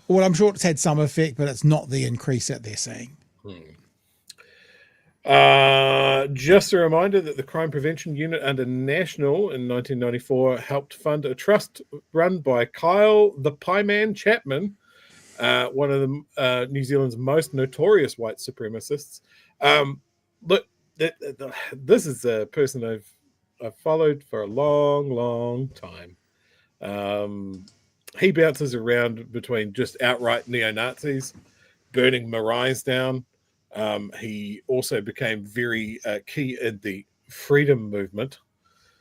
Well, I'm sure it's had some effect, but it's not the increase that they're seeing. Just a reminder that the Crime Prevention Unit under National in 1994 helped fund a trust run by Kyle the Pie Man Chapman, one of the New Zealand's most notorious white supremacists. Look, this is a person I've followed for a long, long time. He bounces around between just outright neo-Nazis, burning Marais down. He also became very key in the freedom movement.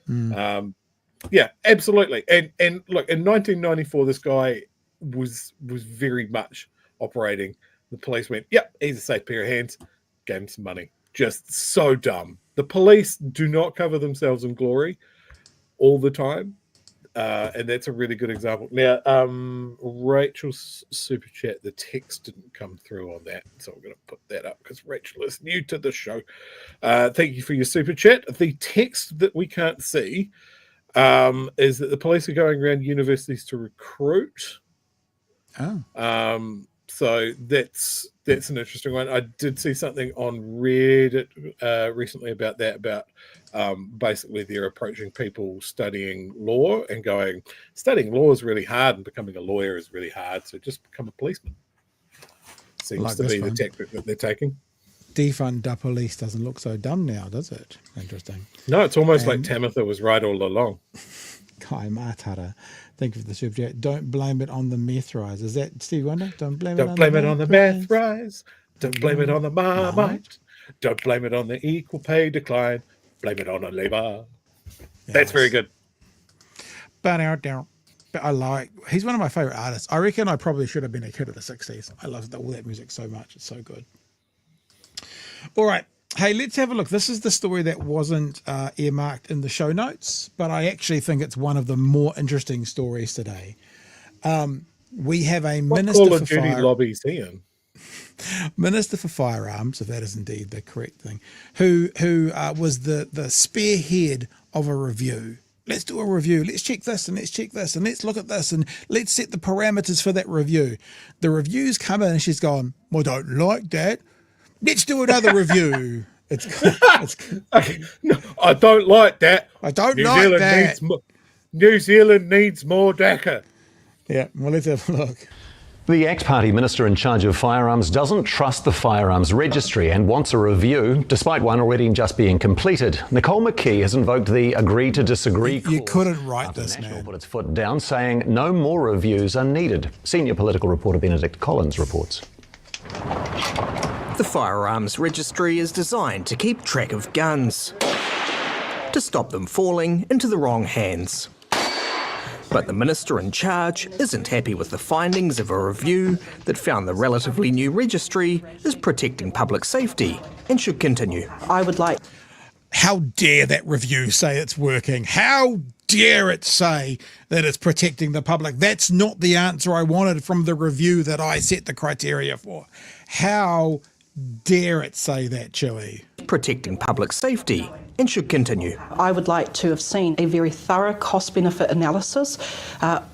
Yeah, absolutely. And look, in 1994, this guy was very much operating. The police went, "Yep, he's a safe pair of hands." Gave him some money. Just so dumb. The police do not cover themselves in glory all the time. And that's a really good example. Now, Rachel's super chat, the text didn't come through on that. So I'm going to put that up because Rachel is new to the show. Thank you for your super chat. The text that we can't see is that the police are going around universities to recruit. So that's an interesting one. I did see something on Reddit recently about that, about basically they're approaching people studying law and going, studying law is really hard and becoming a lawyer is really hard, so just become a policeman. Seems to be the tactic that they're taking. Defund the police doesn't look so dumb now, does it? Interesting. No, it's almost like Tamitha was right all along. Kai Matara. Thank you for the super chat. Don't blame it on the meth rise. Is that Stevie Wonder? Don't blame it on the meth rise. Don't blame it on the Marmite. Don't blame it on the equal pay decline. Blame it on the labour. Yes. That's very good. But he's one of my favorite artists. I reckon I probably should have been a kid of the 60s. I love all that music so much. It's so good. All right. Hey, let's have a look. This is the story that wasn't earmarked in the show notes, but I actually think it's one of the more interesting stories today. We have a Minister for Duty lobby's in. Minister for Firearms, if that is indeed the correct thing, who was the spearhead of a review. Let's do a review. Let's check this and let's check this and let's look at this and let's set the parameters for that review. The review's come in and she's gone, "I don't like that. Let's do another review." Okay. No, I don't like that. New Zealand needs more DACA. Yeah, well, let's have a look. The ex-party minister in charge of firearms doesn't trust the firearms registry and wants a review, despite one already just being completed. Nicole McKee has invoked the agree to disagree clause. You couldn't write this, man. Put its foot down, saying no more reviews are needed. Senior political reporter Benedict Collins reports. The firearms registry is designed to keep track of guns, to stop them falling into the wrong hands. But the minister in charge isn't happy with the findings of a review that found the relatively new registry is protecting public safety and should continue. I would like... How dare that review say it's working? How dare it say that it's protecting the public? That's not the answer I wanted from the review that I set the criteria for. How dare it say that, Chewie? Protecting public safety and should continue. I would like to have seen a very thorough cost-benefit analysis,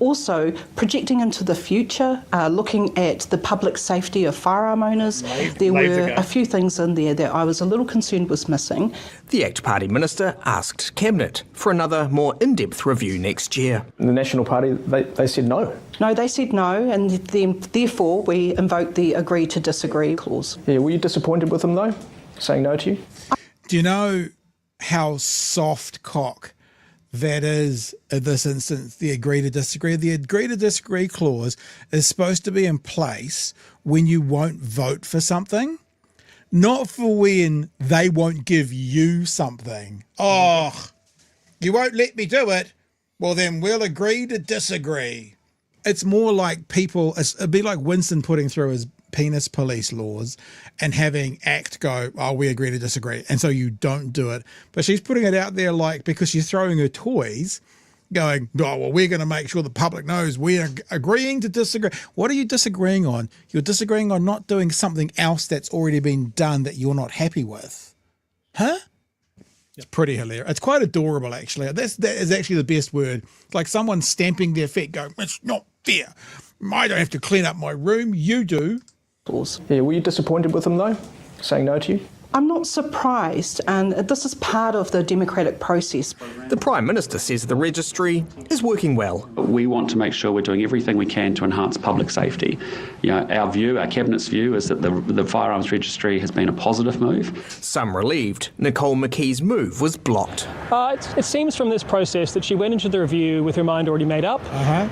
also projecting into the future, looking at the public safety of firearm owners. There were a few things in there that I was a little concerned was missing. The ACT Party minister asked Cabinet for another more in-depth review next year. The National Party, they said no. No, they said no, and then, therefore we invoked the agree to disagree clause. Yeah, were you disappointed with them though, saying no to you? Do you know how soft cock that is in this instance, the agree to disagree? The agree to disagree clause is supposed to be in place when you won't vote for something, not for when they won't give you something. Oh, you won't let me do it? Well, then we'll agree to disagree. It's more like people, it'd be like Winston putting through his penis police laws and having ACT go, oh, we agree to disagree. And so you don't do it. But she's putting it out there like, because she's throwing her toys, going, oh, well, we're going to make sure the public knows we're agreeing to disagree. What are you disagreeing on? You're disagreeing on not doing something else that's already been done that you're not happy with. Huh? It's pretty hilarious. It's quite adorable, actually. That is actually the best word. It's like someone stamping their feet going, it's not fair. I don't have to clean up my room. You do. Yeah, were you disappointed with them though, saying no to you? I'm not surprised, and this is part of the democratic process. The Prime Minister says the registry is working well. We want to make sure we're doing everything we can to enhance public safety. You know, our view, our Cabinet's view, is that the firearms registry has been a positive move. Some relieved Nicole McKee's move was blocked. It seems from this process that she went into the review with her mind already made up.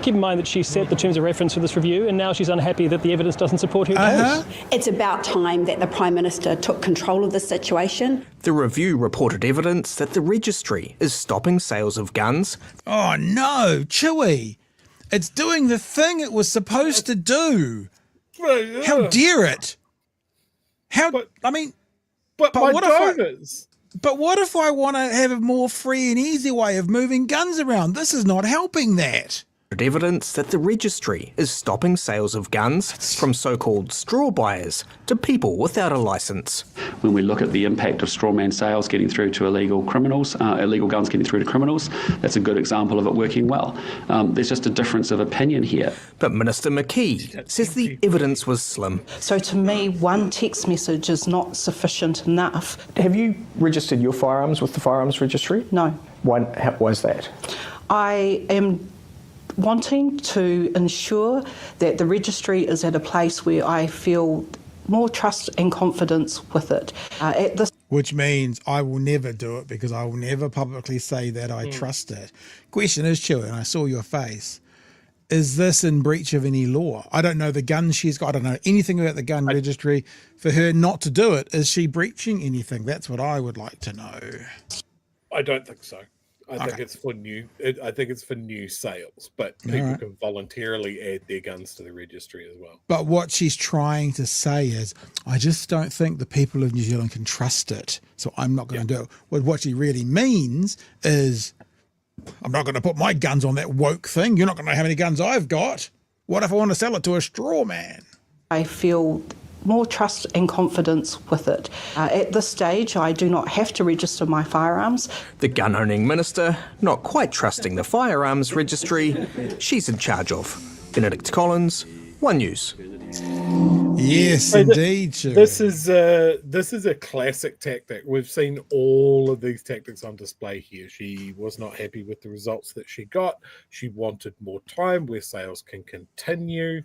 Keep in mind that she set the terms of reference for this review, and now she's unhappy that the evidence doesn't support her case. It's about time that the Prime Minister took control of the situation. The review reported evidence that the registry is stopping sales of guns. Oh no, Chewie! It's doing the thing it was supposed to do. How dare it? But what if I want to have a more free and easy way of moving guns around? This is not helping that. Evidence that the registry is stopping sales of guns from so-called straw buyers to people without a licence. When we look at the impact of strawman sales getting through to illegal criminals, illegal guns getting through to criminals, that's a good example of it working well. There's just a difference of opinion here. But Minister McKee says the evidence was slim. So to me, one text message is not sufficient enough. Have you registered your firearms with the firearms registry? No. Why is that? I am wanting to ensure that the registry is at a place where I feel more trust and confidence with it. Which means I will never do it because I will never publicly say that I trust it. Question is, Chewie, and I saw your face, is this in breach of any law? I don't know the gun she's got. I don't know anything about the gun registry. For her not to do it, is she breaching anything? That's what I would like to know. I don't think so. I think it's for new. I think it's for new sales, but people can voluntarily add their guns to the registry as well. But what she's trying to say is, I just don't think the people of New Zealand can trust it, so I'm not going to do it. Well, what she really means is, I'm not going to put my guns on that woke thing. You're not going to have any guns I've got. What if I want to sell it to a straw man? I feel more trust and confidence with it. At this stage, I do not have to register my firearms. The gun-owning minister not quite trusting the firearms registry she's in charge of. Benedict Collins, One News. Yes, indeed. This is a classic tactic. We've seen all of these tactics on display here. She was not happy with the results that she got. She wanted more time where sales can continue.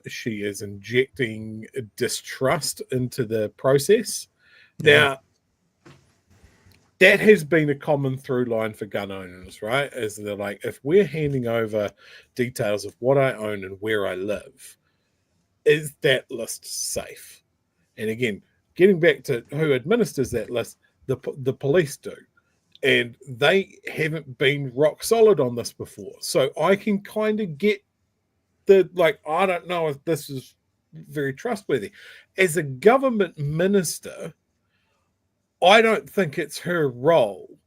She is injecting distrust into the process. Now, that has been a common through line for gun owners, right? Is they're like, if we're handing over details of what I own and where I live, is that list safe? And again, getting back to who administers that list, the police do. And they haven't been rock solid on this before. So I can kind of get I don't know if this is very trustworthy. As a government minister, I don't think it's her role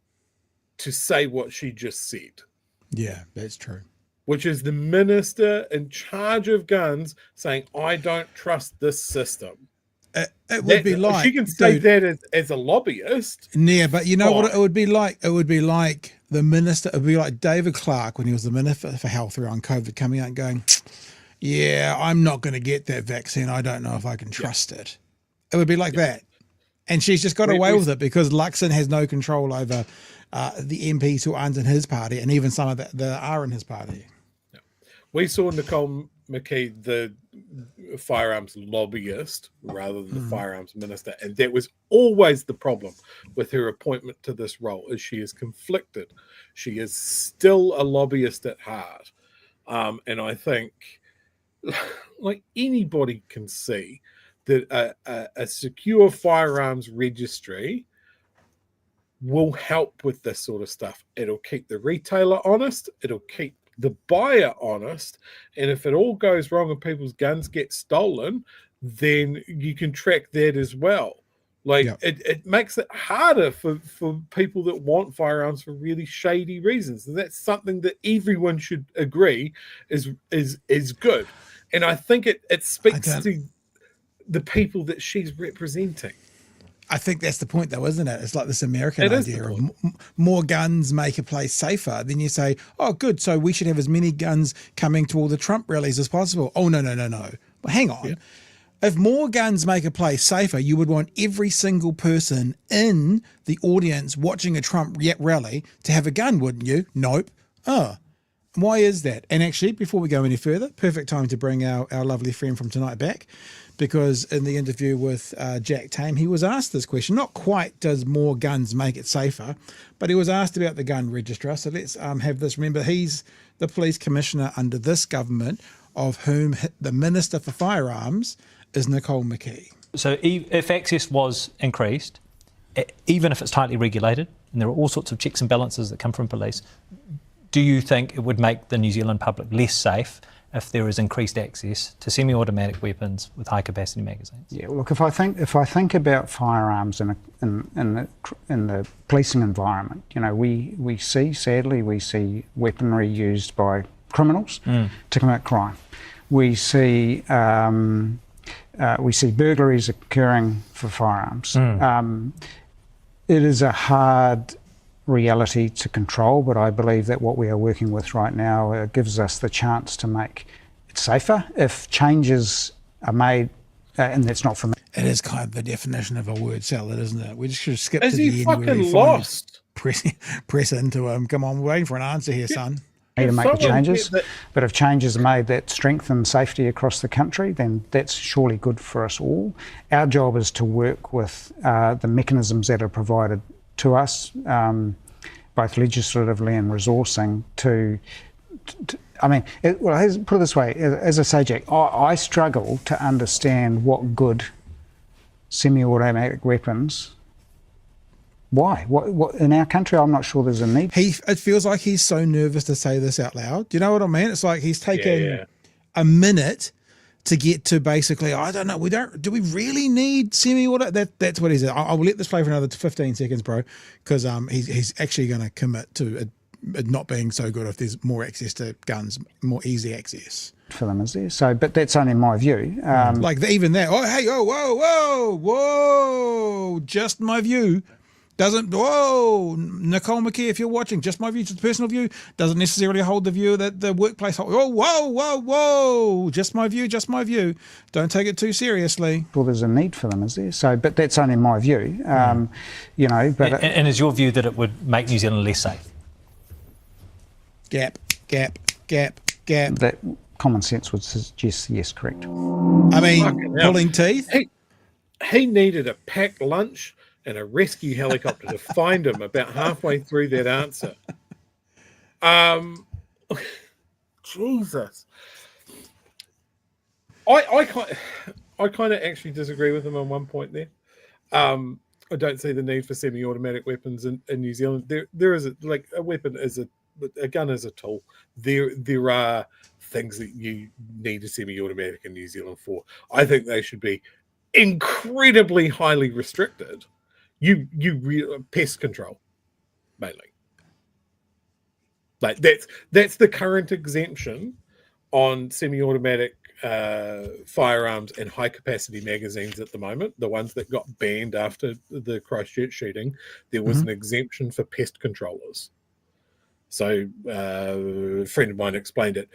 to say what she just said. Yeah, that's true. Which is the minister in charge of guns saying, I don't trust this system. It would be like, she can say that as a lobbyist. Yeah, but you know what it would be like? It would be like the minister. It would be like David Clark when he was the minister for health around COVID, coming out and going, "Yeah, I'm not going to get that vaccine. I don't know if I can trust it." It would be like that, and she's just got away with it because Luxon has no control over the MPs who aren't in his party, and even some of that are in his party. We saw Nicole McKee, the firearms lobbyist rather than the firearms minister, and that was always the problem with her appointment to this role, is she is conflicted. She is still a lobbyist at heart, and I think like anybody can see that a secure firearms registry will help with this sort of stuff. It'll keep the retailer honest, it'll keep the buyer honest, and if it all goes wrong and people's guns get stolen, then you can track that as well. It makes it harder for people that want firearms for really shady reasons, and that's something that everyone should agree is good. And I think it speaks to the people that she's representing. I think that's the point, though, isn't it? It's like this American idea of more guns make a place safer. Then you say, oh, good, so we should have as many guns coming to all the Trump rallies as possible. Oh, no. Well, hang on. Yeah. If more guns make a place safer, you would want every single person in the audience watching a Trump rally to have a gun, wouldn't you? Nope. Oh, why is that? And actually, before we go any further, perfect time to bring our lovely friend from tonight back, because in the interview with Jack Tame, he was asked this question. Not quite does more guns make it safer, but he was asked about the gun registrar. So let's have this. Remember, he's the police commissioner under this government, of whom the Minister for Firearms is Nicole McKee. So if access was increased, even if it's tightly regulated, and there are all sorts of checks and balances that come from police, do you think it would make the New Zealand public less safe if there is increased access to semi-automatic weapons with high-capacity magazines? Yeah, look, if I think about firearms in the policing environment, you know, we see weaponry used by criminals to commit crime. We see burglaries occurring for firearms. It is a hard reality to control, but I believe that what we are working with right now gives us the chance to make it safer. If changes are made, and that's not for me. It is kind of the definition of a word salad, isn't it? We just should skip to the end. Is he fucking lost? Press into him. Come on, we're waiting for an answer here, son. To make the changes, but if changes are made that strengthen safety across the country, then that's surely good for us all. Our job is to work with the mechanisms that are provided to us, both legislatively and resourcing, put it this way, as I say, Jack, I struggle to understand what good semi-automatic weapons. Why? What in our country? I'm not sure there's a need. It feels like he's so nervous to say this out loud. Do you know what I mean? It's like he's taken a minute to get to basically, I don't know, do we really need semi-auto? That's what he said. I'll let this play for another 15 seconds, bro, because he's actually going to commit to it not being so good if there's more access to guns, more easy access. For them, is there? So, but that's only my view. Even that, whoa, just my view. Nicole McKee, if you're watching, just my view, just personal view, doesn't necessarily hold the view that the workplace holds. Whoa, just my view. Don't take it too seriously. Well, there's a need for them, is there? So, but that's only my view, you know. But and is your view that it would make New Zealand less safe? Gap. That common sense would suggest yes, correct. I mean, pulling teeth. He needed a packed lunch and a rescue helicopter to find him about halfway through that answer. Jesus. I kind of actually disagree with him on one point there. I don't see the need for semi-automatic weapons in New Zealand. There is a weapon is a gun is a tool. There are things that you need a semi-automatic in New Zealand for. I think they should be incredibly highly restricted. Pest control, mainly. Like that's the current exemption on semi-automatic firearms and high-capacity magazines at the moment, the ones that got banned after the Christchurch shooting, there was an exemption for pest controllers. So a friend of mine explained it.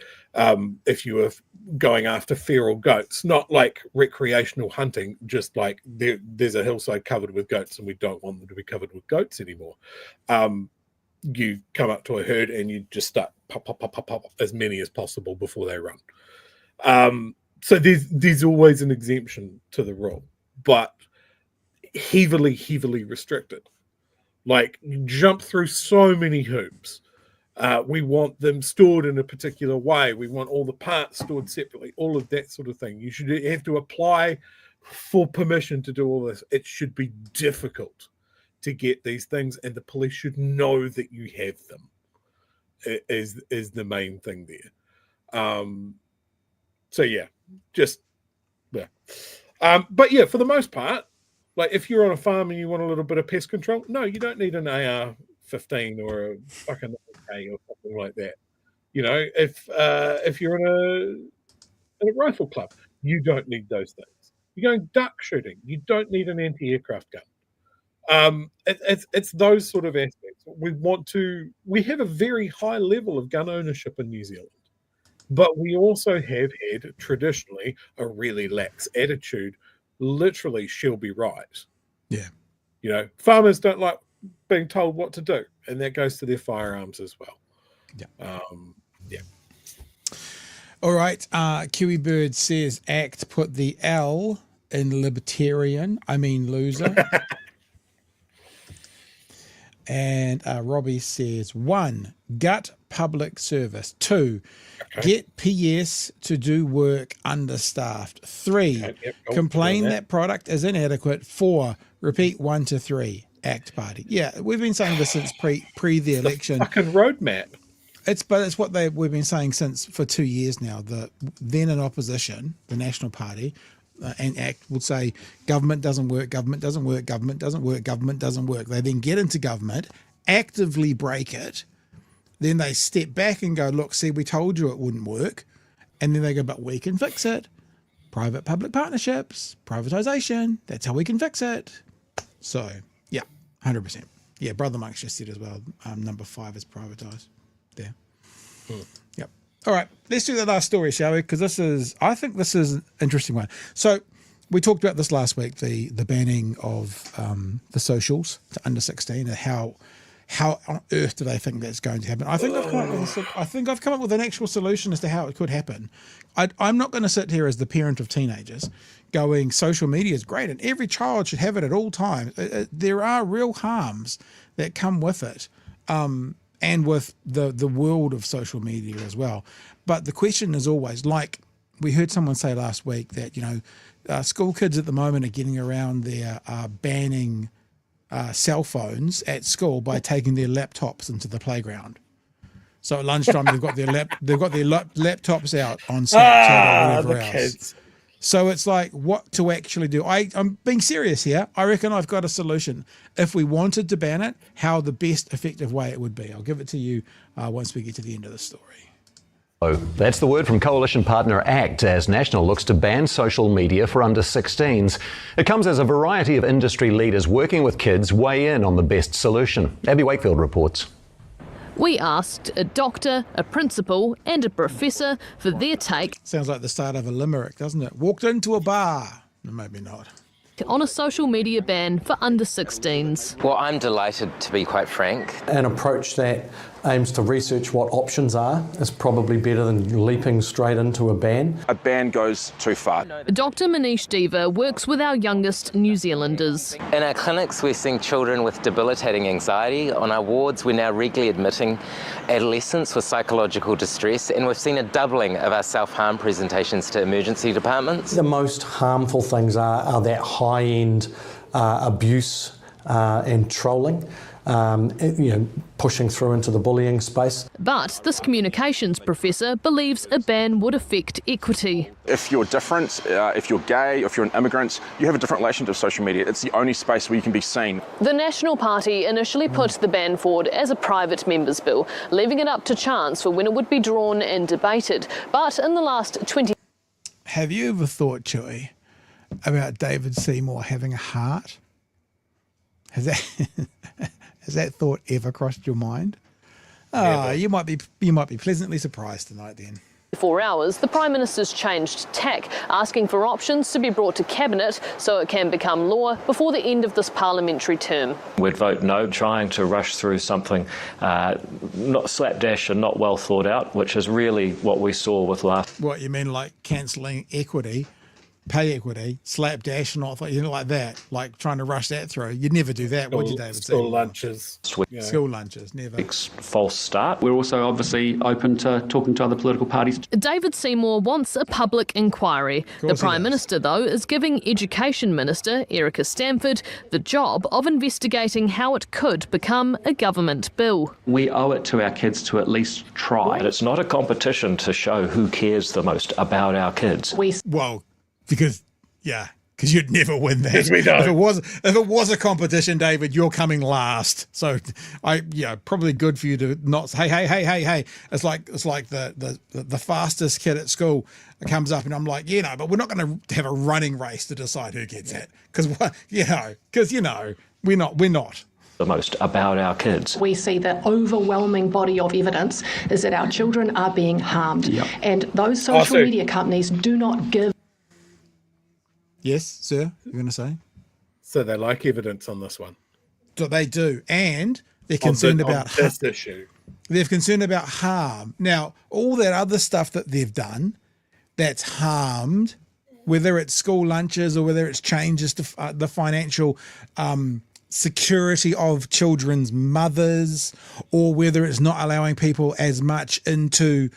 If you were going after feral goats, not like recreational hunting, just like there's a hillside covered with goats and we don't want them to be covered with goats anymore. You come up to a herd and you just start pop as many as possible before they run. So there's always an exemption to the rule, but heavily restricted. Like, you jump through so many hoops. We want them stored in a particular way. We want all the parts stored separately, all of that sort of thing. You should have to apply for permission to do all this. It should be difficult to get these things, and the police should know that you have them, is the main thing there. So yeah, but yeah, for the most part, like if you're on a farm and you want a little bit of pest control, no, you don't need an AR-15 or a fucking AK or something like that. You know, if you're in a rifle club, you don't need those things. You're going duck shooting, you don't need an anti-aircraft gun. It's those sort of aspects. We have a very high level of gun ownership in New Zealand, but we also have had traditionally a really lax attitude. Literally, she'll be right. Yeah. You know, farmers don't like being told what to do, and that goes to their firearms as well. Yeah. Yeah. All right. Kiwi Bird says, ACT, put the L in libertarian. I mean loser. And Robbie says, 1, gut public service. 2, get PS to do work understaffed. 3, complain that product is inadequate. 4, repeat 1 to 3. ACT party. Yeah, we've been saying this since pre the election. Fucking roadmap. It's what we've been saying for 2 years now. Then in opposition, the National Party and ACT would say government doesn't work, government doesn't work, government doesn't work, government doesn't work. They then get into government, actively break it, then they step back and go, look, see, we told you it wouldn't work. And then they go, but we can fix it. Private-public partnerships, privatisation, that's how we can fix it. So, yeah, 100%. Yeah, Brother Monk's just said as well, number 5 is privatised. There. Yep. All right, let's do the last story, shall we? Because I think this is an interesting one. So we talked about this last week, the banning of the socials to under 16 and how on earth do they think that's going to happen? I think I've come up with an actual solution as to how it could happen. I'm not going to sit here as the parent of teenagers going, social media is great and every child should have it at all times. There are real harms that come with it. And with the world of social media as well. But the question is always, like we heard someone say last week that, school kids at the moment are getting around their banning cell phones at school by taking their laptops into the playground. So at lunchtime they've got their laptops out on Snapchat or whatever else. Kids. So it's like what to actually do. I'm being serious here. I reckon I've got a solution. If we wanted to ban it, how the best effective way it would be. I'll give it to you once we get to the end of the story. Oh, that's the word from coalition partner ACT as National looks to ban social media for under 16s. It comes as a variety of industry leaders working with kids weigh in on the best solution. Abby Wakefield reports. We asked a doctor, a principal and a professor for their take. Sounds like the start of a limerick, doesn't it? Walked into a bar. Maybe not. On a social media ban for under 16s. Well, I'm delighted, to be quite frank. An approach that aims to research what options are is probably better than leaping straight into a ban. A ban goes too far. Dr Manish Deva works with our youngest New Zealanders. In our clinics, we're seeing children with debilitating anxiety. On our wards, we're now regularly admitting adolescents with psychological distress, and we've seen a doubling of our self-harm presentations to emergency departments. The most harmful things are that high-end abuse and trolling. Pushing through into the bullying space. But this communications professor believes a ban would affect equity. If you're different, if you're gay, if you're an immigrant, you have a different relationship to social media. It's the only space where you can be seen. The National Party initially put the ban forward as a private members' bill, leaving it up to chance for when it would be drawn and debated. But in the last 20... have you ever thought, Chewie, about David Seymour having a heart? Has that thought ever crossed your mind? Oh, you might be pleasantly surprised tonight then. 4 hours, the Prime Minister's changed tack, asking for options to be brought to Cabinet so it can become law before the end of this parliamentary term. We'd vote no, trying to rush through something not slapdash and not well thought out, which is really what we saw with last. What, you mean like cancelling equity, pay equity, slapdash, not like that, like trying to rush that through? You'd never do that, would you, David? School lunches. School lunches, never. False start. We're also obviously open to talking to other political parties. David Seymour wants a public inquiry. The Prime Minister, though, is giving Education Minister Erica Stanford the job of investigating how it could become a government bill. We owe it to our kids to at least try. It's not a competition to show who cares the most about our kids. Well, because you'd never win that. Yes, we don't. If it was a competition, David, you're coming last. So probably good for you to not say, hey. It's like the fastest kid at school comes up and I'm like, but we're not going to have a running race to decide who gets it. Because we're not. The most about our kids. We see the overwhelming body of evidence is that our children are being harmed. Yep. And those social media companies do not give. Yes, sir, you're going to say? So they like evidence on this one. So they do. And they're concerned about this issue. They're concerned about harm. Now, all that other stuff that they've done that's harmed, whether it's school lunches or whether it's changes to the financial security of children's mothers, or whether it's not allowing people as much into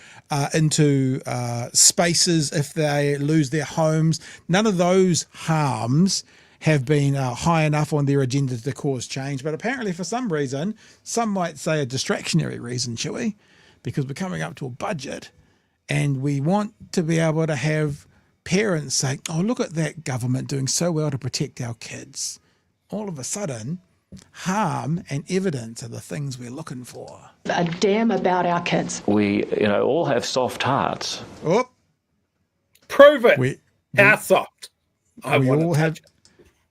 spaces if they lose their homes. None of those harms have been high enough on their agenda to cause change. But apparently for some reason, some might say a distractionary reason, Chewie, because we're coming up to a budget and we want to be able to have parents say, oh, look at that government doing so well to protect our kids. All of a sudden, harm and evidence are the things we're looking for. A damn about our kids. We, all have soft hearts. Oh, prove it. How soft?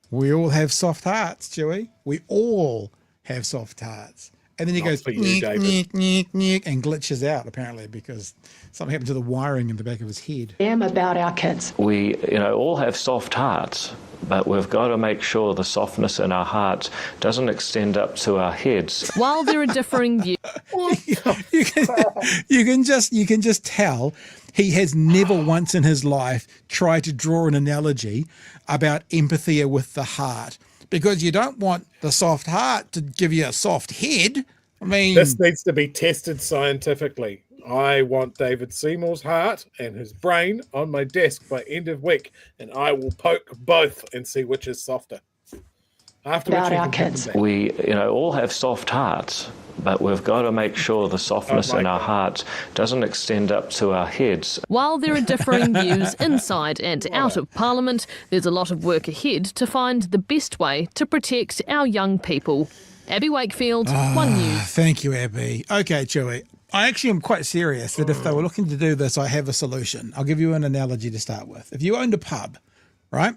We all have soft hearts, Chewie. We all have soft hearts. And then he goes and glitches out apparently because something happened to the wiring in the back of his head. Damn about our kids. We, all have soft hearts, but we've got to make sure the softness in our hearts doesn't extend up to our heads. While there are differing views, you can just tell he has never once in his life tried to draw an analogy about empathy with the heart. Because you don't want the soft heart to give you a soft head. I mean, this needs to be tested scientifically. I want David Seymour's heart and his brain on my desk by end of week, and I will poke both and see which is softer. About our kids. We, all have soft hearts, but we've got to make sure the softness in our hearts doesn't extend up to our heads. While there are differing views inside and out of Parliament, there's a lot of work ahead to find the best way to protect our young people. Abby Wakefield, One News. Thank you, Abby. Okay, Chewie. I actually am quite serious that if they were looking to do this, I have a solution. I'll give you an analogy to start with. If you owned a pub, right,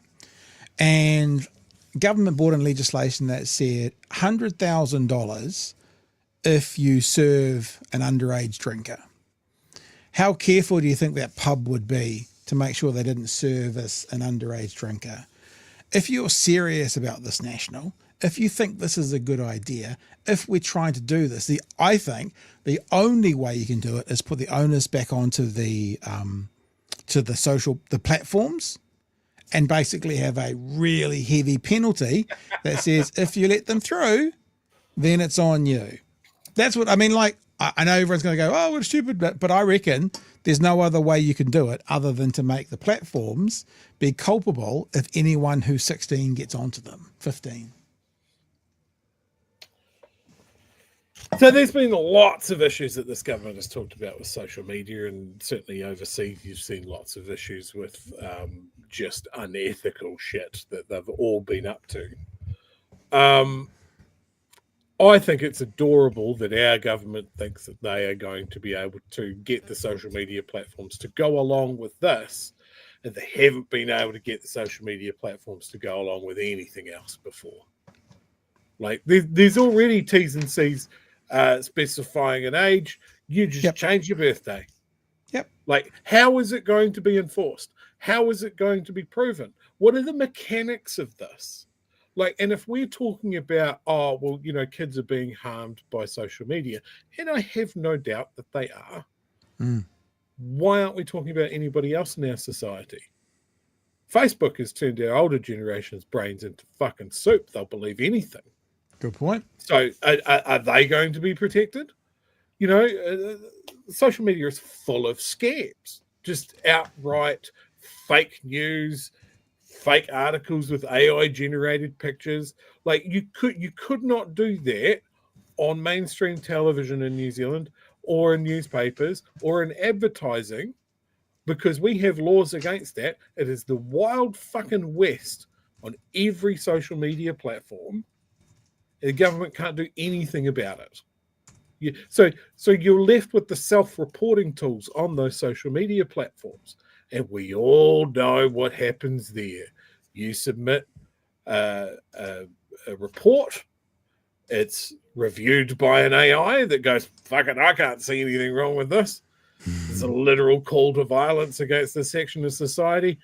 and government brought in legislation that said $100,000 if you serve an underage drinker, how careful do you think that pub would be to make sure they didn't service an underage drinker? If you're serious about this, National, if you think this is a good idea, if we're trying to do this, I think the only way you can do it is put the onus back onto the platforms, and basically have a really heavy penalty that says if you let them through, then it's on you. That's what I mean. Like, I know everyone's going to go, oh, we're stupid, but I reckon there's no other way you can do it other than to make the platforms be culpable if anyone who's 16 gets onto them, 15. So there's been lots of issues that this government has talked about with social media, and certainly overseas you've seen lots of issues with just unethical shit that they've all been up to. I think it's adorable that our government thinks that they are going to be able to get the social media platforms to go along with this and they haven't been able to get the social media platforms to go along with anything else before. Like there's already T's and C's specifying an age. You just change your birthday. Yep. Like, how is it going to be enforced? How is it going to be proven? What are the mechanics of this? Like, and if we're talking about, kids are being harmed by social media, and I have no doubt that they are, why aren't we talking about anybody else in our society? Facebook has turned our older generation's brains into fucking soup. They'll believe anything. Good point. So are they going to be protected? Social media is full of scams, just outright fake news, fake articles with AI generated pictures. Like you could not do that on mainstream television in New Zealand or in newspapers or in advertising, because we have laws against that. It is the wild fucking west on every social media platform. The government can't do anything about it. So you're left with the self-reporting tools on those social media platforms. And we all know what happens there. You submit a report. It's reviewed by an AI that goes, fuck it, I can't see anything wrong with this. It's a literal call to violence against this section of society.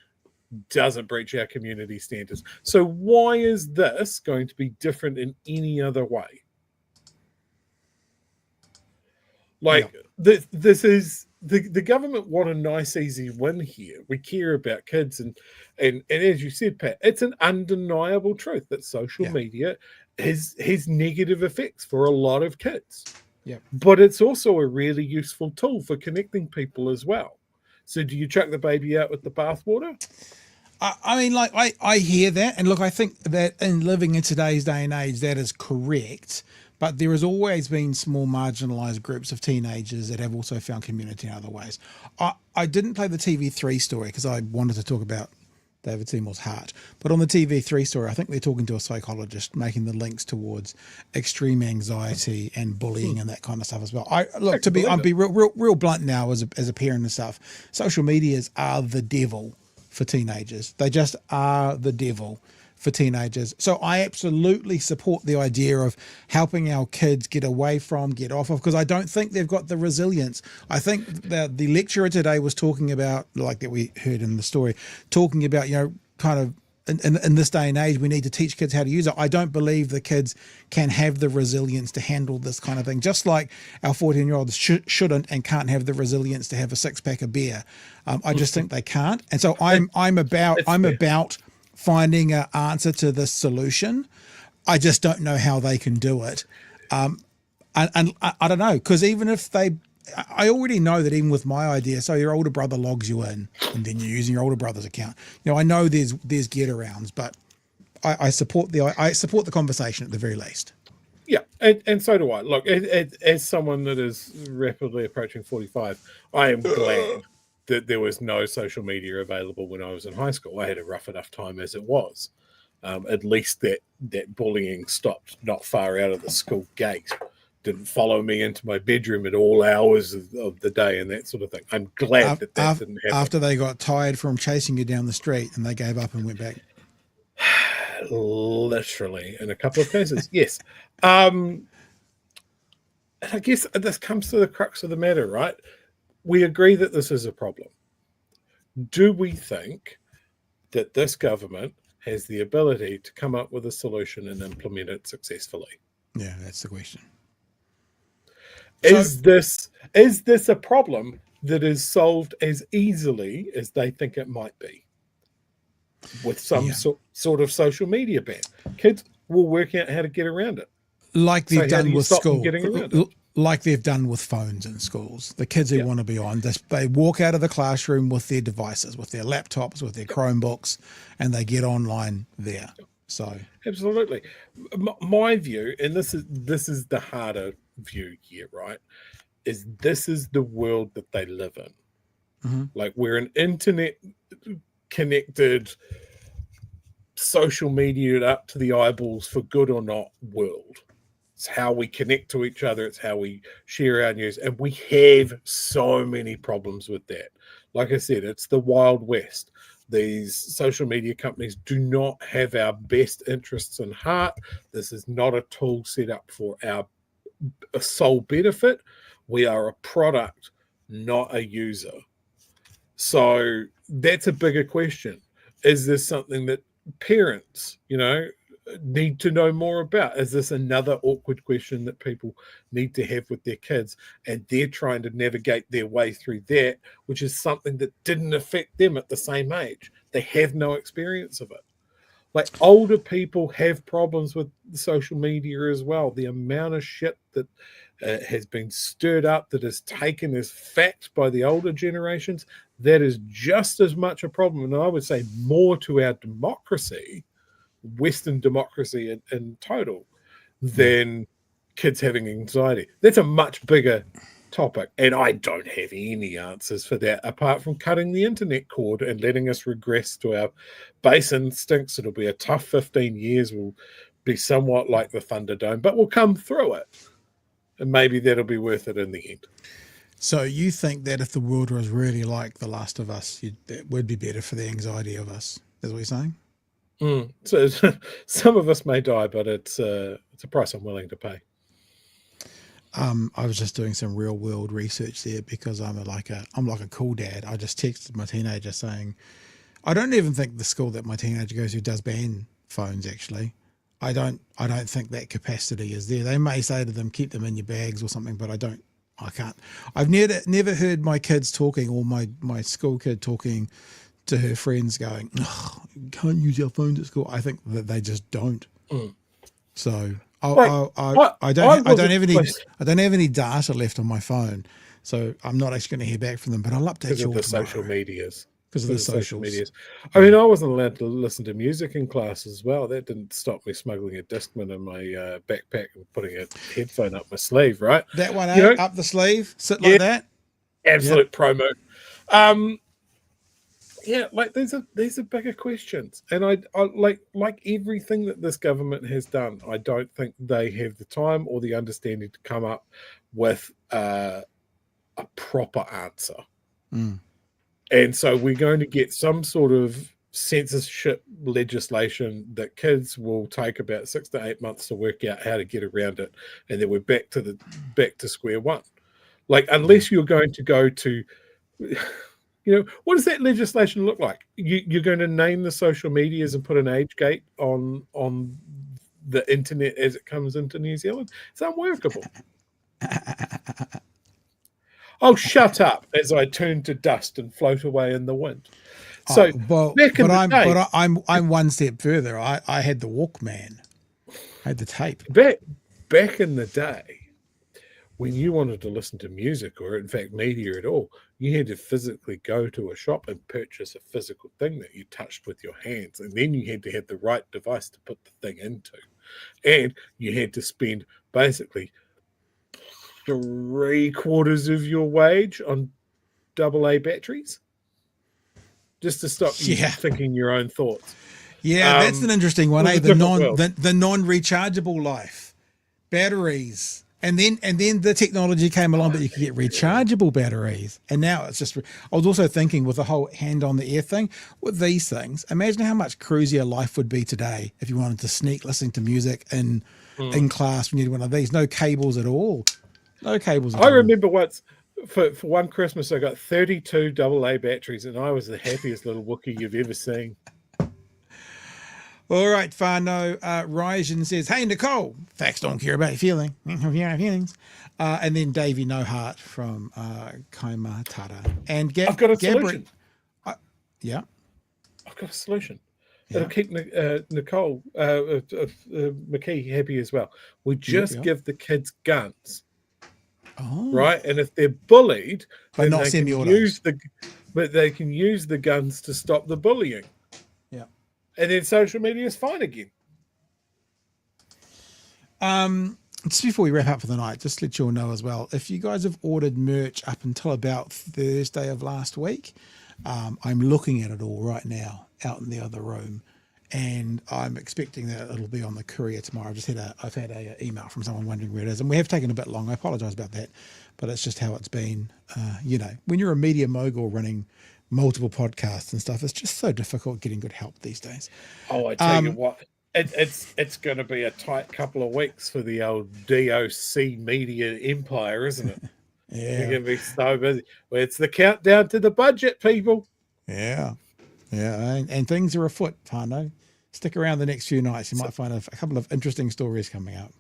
Doesn't breach our community standards. So why is this going to be different in any other way? This is the government want a nice, easy win here. We care about kids, and as you said, Pat, it's an undeniable truth that social media has negative effects for a lot of kids. Yeah, but it's also a really useful tool for connecting people as well. So, do you chuck the baby out with the bathwater? I mean, like I hear that, and look, I think that in living in today's day and age, that is correct. But there has always been small marginalised groups of teenagers that have also found community in other ways. I didn't play the TV3 story because I wanted to talk about David Seymour's heart. But on the TV3 story, I think they're talking to a psychologist, making the links towards extreme anxiety and bullying and that kind of stuff as well. I'll be real blunt now as a parent and stuff. Social medias are the devil for teenagers. They just are the devil for teenagers. So I absolutely support the idea of helping our kids get away from, get off of, because I don't think they've got the resilience. I think that the lecturer today was talking about, like that we heard in the story, talking about, kind of in this day and age, we need to teach kids how to use it. I don't believe the kids can have the resilience to handle this kind of thing. Just like our 14-year-olds shouldn't and can't have the resilience to have a 6-pack of beer. I just think they can't. And so I'm about finding an answer to this solution. I just don't know how they can do it. And I don't know, because even if I already know that even with my idea, so your older brother logs you in and then you're using your older brother's account. I know there's get arounds, but I support the conversation at the very least. Yeah, and so do I. Look, as someone that is rapidly approaching 45, I am glad that there was no social media available when I was in high school. I had a rough enough time as it was. At least that bullying stopped not far out of the school gate. Didn't follow me into my bedroom at all hours of the day and that sort of thing. I'm glad that didn't happen. After they got tired from chasing you down the street and they gave up and went back. Literally, in a couple of cases, yes. And I guess this comes to the crux of the matter, right? We agree that this is a problem. Do we think that this government has the ability to come up with a solution and implement it successfully? Yeah, that's the question. Is this a problem that is solved as easily as they think it might be with some sort of social media ban? Kids will work out how to get around it. Like they've done with school. Like they've done with phones in schools. The kids who want to be on, they walk out of the classroom with their devices, with their laptops, with their Chromebooks, and they get online there. So absolutely. My view, and this is the harder view here, right, is this is the world that they live in. Mm-hmm. Like, we're an internet connected, social media up to the eyeballs for good or not world. It's how we connect to each other. It's how we share our news. And we have so many problems with that. Like I said, it's the Wild West. These social media companies do not have our best interests in heart. This is not a tool set up for our sole benefit. We are a product, not a user. So that's a bigger question. Is this something that parents, need to know more about? Is this another awkward question that people need to have with their kids, and they're trying to navigate their way through that, which is something that didn't affect them at the same age? They have no experience of it. Like, older people have problems with social media as well. The amount of shit that has been stirred up, that is taken as fact by the older generations, that is just as much a problem, and I would say more to our democracy, Western democracy in total, than kids having anxiety. That's a much bigger topic, and I don't have any answers for that apart from cutting the internet cord and letting us regress to our base instincts. It'll be a tough 15 years. We'll be somewhat like the Thunderdome, but we'll come through it, and maybe that'll be worth it in the end. So you think that if the world was really like The Last of Us, that would be better for the anxiety of us? Is what you're saying? So some of us may die, but it's a price I'm willing to pay. I was just doing some real world research there because I'm like a cool dad. I just texted my teenager saying, I don't even think the school that my teenager goes to does ban phones. Actually, I don't think that capacity is there. They may say to them, keep them in your bags or something, but I can't. I've never heard my kids talking, or my school kid talking to her friends going, oh, can't use your phones at school. I think that they just don't. So I don't have any data left on my phone, so I'm not actually going to hear back from them. But I'll update you all tomorrow. Social medias. Because of the social medias. I mean, I wasn't allowed to listen to music in class as well. That didn't stop me smuggling a Discman in my backpack and putting a headphone up my sleeve, right? That one, up the sleeve, sit like that. Absolute pro move. Yeah, like these are bigger questions, and I like everything that this government has done. I don't think they have the time or the understanding to come up with a proper answer. And so we're going to get some sort of censorship legislation that kids will take about 6 to 8 months to work out how to get around it, and then we're back to square one. Like, unless you're going to go to what does that legislation look like? You're going to name the social medias and put an age gate on the internet as it comes into New Zealand? It's unworkable. Oh, shut up! As I turn to dust and float away in the wind. So, I'm one step further. I had the Walkman, I had the tape. Back in the day, when you wanted to listen to music or, in fact, media at all, you had to physically go to a shop and purchase a physical thing that you touched with your hands. And then you had to have the right device to put the thing into. And you had to spend basically 3/4 of your wage on AA batteries just to stop you thinking your own thoughts. Yeah, that's an interesting one. The non-rechargeable life, batteries. And then the technology came along that you could get rechargeable batteries. And now it's just, I was also thinking with the whole hand on the air thing, with these things, imagine how much cruisier life would be today if you wanted to sneak listening to music in class when you had one of these. No cables at all. No cables at all. I remember once, for one Christmas, I got 32 AA batteries, and I was the happiest little Wookiee you've ever seen. All right, Whānau. Ryzen says, hey, Nicole, facts don't care about your feelings. And then Davey No Heart from Kaimatara. And I've got a solution. I've got a solution. It'll keep Nicole McKee happy as well. We just give the kids guns. Oh. Right? And if they're bullied, but then they can use the guns to stop the bullying. And then social media is fine again. Just before we wrap up for the night, just to let you all know as well, if you guys have ordered merch up until about Thursday of last week, I'm looking at it all right now out in the other room. and I'm expecting that it'll be on the courier tomorrow. I've had a email from someone wondering where it is, and we have taken a bit long. I apologise about that, but it's just how it's been. When you're a media mogul running multiple podcasts and stuff, it's just so difficult getting good help these days. Oh, I tell you what, it's going to be a tight couple of weeks for the old DOC media empire, isn't it? Yeah, you're going to be so busy. Well, it's the countdown to the budget, people. Yeah, and things are afoot, Pano. Stick around the next few nights. You might find a couple of interesting stories coming up.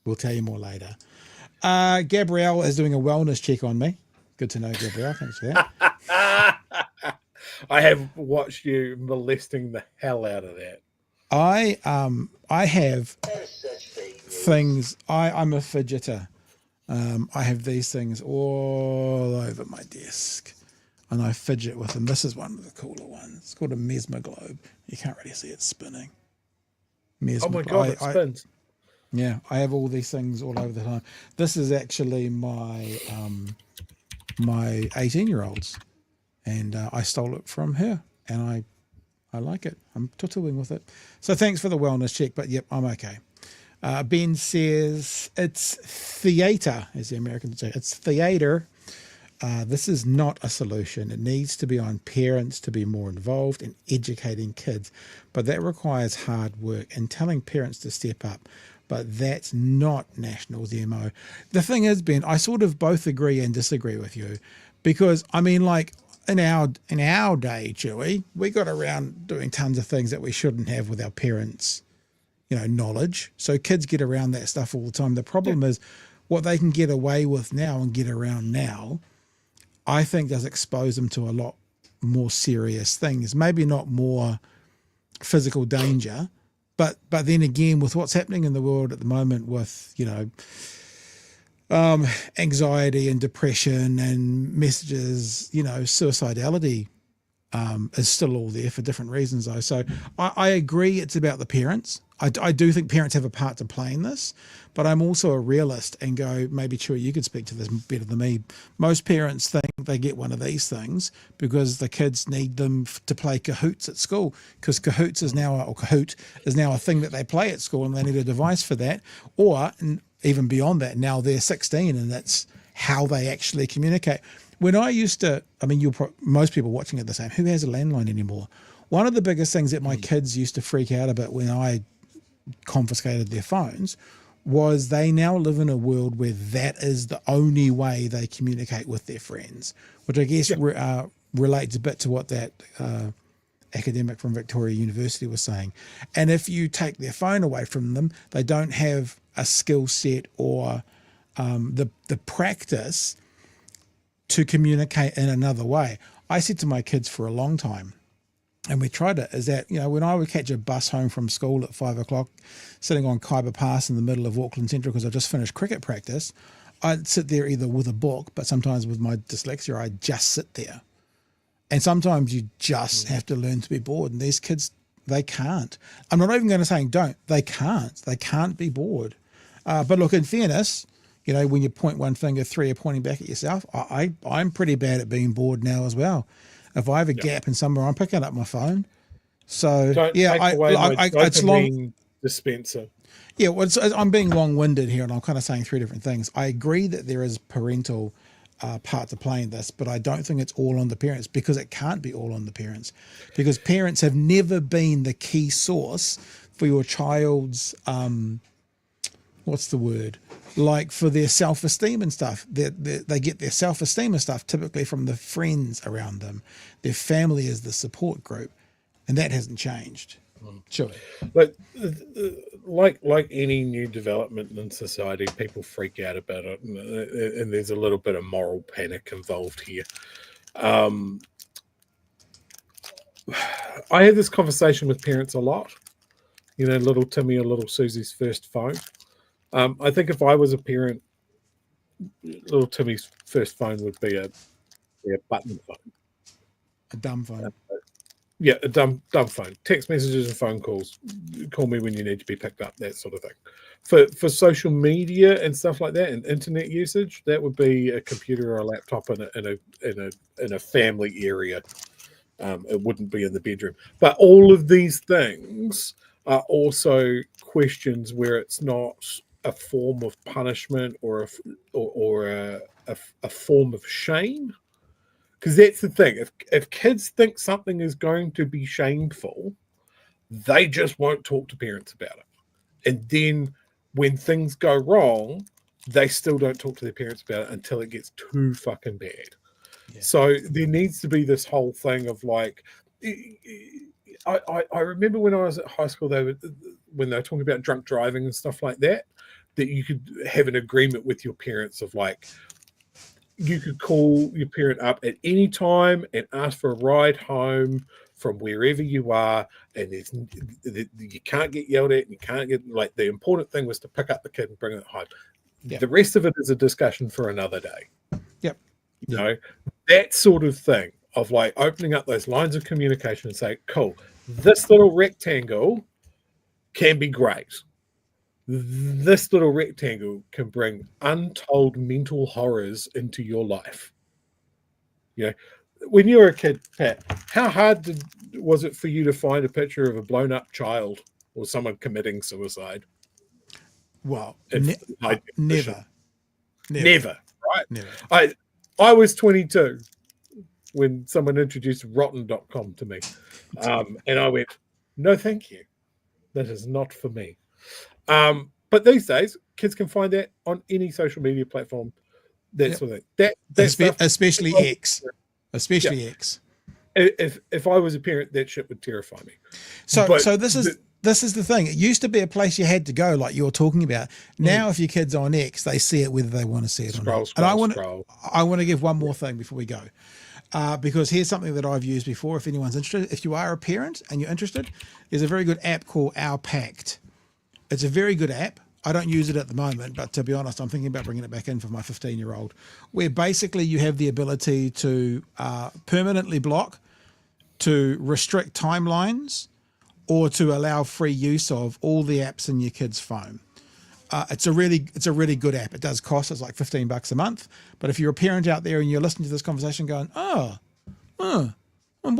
We'll tell you more later. Gabrielle is doing a wellness check on me. Good to know, Gabrielle. Thanks for that. I have watched you molesting the hell out of that. I have things. I'm a fidgeter. I have these things all over my desk, and I fidget with them. This is one of the cooler ones. It's called a Mesmer globe. You can't really see it spinning. Mesmer. Oh my God, it spins. Yeah, I have all these things all over the time. This is actually my 18-year-old's, and I stole it from her, and I like it. I'm tattooing with it. So thanks for the wellness check, but yep, I'm okay. Ben says it's theatre, as the Americans say. It's theatre. This is not a solution. It needs to be on parents to be more involved in educating kids, but that requires hard work and telling parents to step up. But that's not National's MO. The thing is, Ben, I sort of both agree and disagree with you, because I mean, like in our day, Chewie, we got around doing tons of things that we shouldn't have with our parents' knowledge. So kids get around that stuff all the time. The problem is what they can get away with now and get around now, I think does expose them to a lot more serious things. Maybe not more physical danger, but then again, with what's happening in the world at the moment with, anxiety and depression and messages, suicidality is still all there for different reasons though. So I agree it's about the parents. I do think parents have a part to play in this, but I'm also a realist and go, maybe Chewie, you could speak to this better than me. Most parents think they get one of these things because the kids need them to play Kahoots at school, because Kahoot is now a thing that they play at school and they need a device for that. Or even beyond that, now they're 16 and that's how they actually communicate. When I used to, most people watching it the same, who has a landline anymore? One of the biggest things that my kids used to freak out about when I confiscated their phones was they now live in a world where that is the only way they communicate with their friends, which I guess relates a bit to what that academic from Victoria University was saying. And if you take their phone away from them, they don't have a skill set or the practice to communicate in another way. I said to my kids for a long time, and we tried it, is that, when I would catch a bus home from school at 5 o'clock, sitting on Khyber Pass in the middle of Auckland Central because I just finished cricket practice, I'd sit there either with a book, but sometimes with my dyslexia, I'd just sit there. And sometimes you just have to learn to be bored. And these kids, they can't. I'm not even going to say don't. They can't. They can't be bored. But look, in fairness, when you point one finger, three are pointing back at yourself. I'm pretty bad at being bored now as well. If I have a gap in somewhere, I'm picking up my phone. So it's long dispenser. Yeah, I'm being long-winded here, and I'm kind of saying three different things. I agree that there is parental part to play in this, but I don't think it's all on the parents, because it can't be all on the parents, because parents have never been the key source for your child's for their self-esteem and stuff. They get their self-esteem and stuff typically from the friends around them. Their family is the support group, and that hasn't changed. Sure. But like any new development in society, people freak out about it, and there's a little bit of moral panic involved here. I have this conversation with parents a lot. Little Timmy or little Susie's first phone. I think if I was a parent, little Timmy's first phone would be a button phone. A dumb phone. A dumb phone. Text messages and phone calls. Call me when you need to be picked up, that sort of thing. For social media and stuff like that and internet usage, that would be a computer or a laptop in a family area. It wouldn't be in the bedroom. But all of these things are also questions where it's not a form of punishment or a form of shame. Because that's the thing. If kids think something is going to be shameful, they just won't talk to parents about it. And then when things go wrong, they still don't talk to their parents about it until it gets too fucking bad. Yeah. So there needs to be this whole thing of like, I remember when I was at high school, when they were talking about drunk driving and stuff like that, that you could have an agreement with your parents of like, you could call your parent up at any time and ask for a ride home from wherever you are, and you can't get yelled at, and you can't get, like, the important thing was to pick up the kid and bring it home. Yep. The rest of it is a discussion for another day. Yep. You know, that sort of thing of like opening up those lines of communication and say, cool, this little rectangle can be great. This little rectangle can bring untold mental horrors into your life. You know, when you were a kid, Pat, how hard was it for you to find a picture of a blown up child or someone committing suicide? Well, never, right? Never. I was 22 when someone introduced rotten.com to me. And I went, no, thank you. That is not for me. But these days, kids can find that on any social media platform. That sort of thing. Especially X. Especially X. If I was a parent, that shit would terrify me. So this is the thing. It used to be a place you had to go, like you're talking about. Now, if your kid's on X, they see it whether they want to see it or not. And I want to give one more thing before we go, because here's something that I've used before. If anyone's interested, if you are a parent and you're interested, there's a very good app called Our Pact. It's a very good app. I don't use it at the moment, but to be honest, I'm thinking about bringing it back in for my 15-year-old, where basically you have the ability to permanently block, to restrict timelines, or to allow free use of all the apps in your kid's phone. It's a really good app. It does cost, it's like $15 a month. But if you're a parent out there and you're listening to this conversation going, what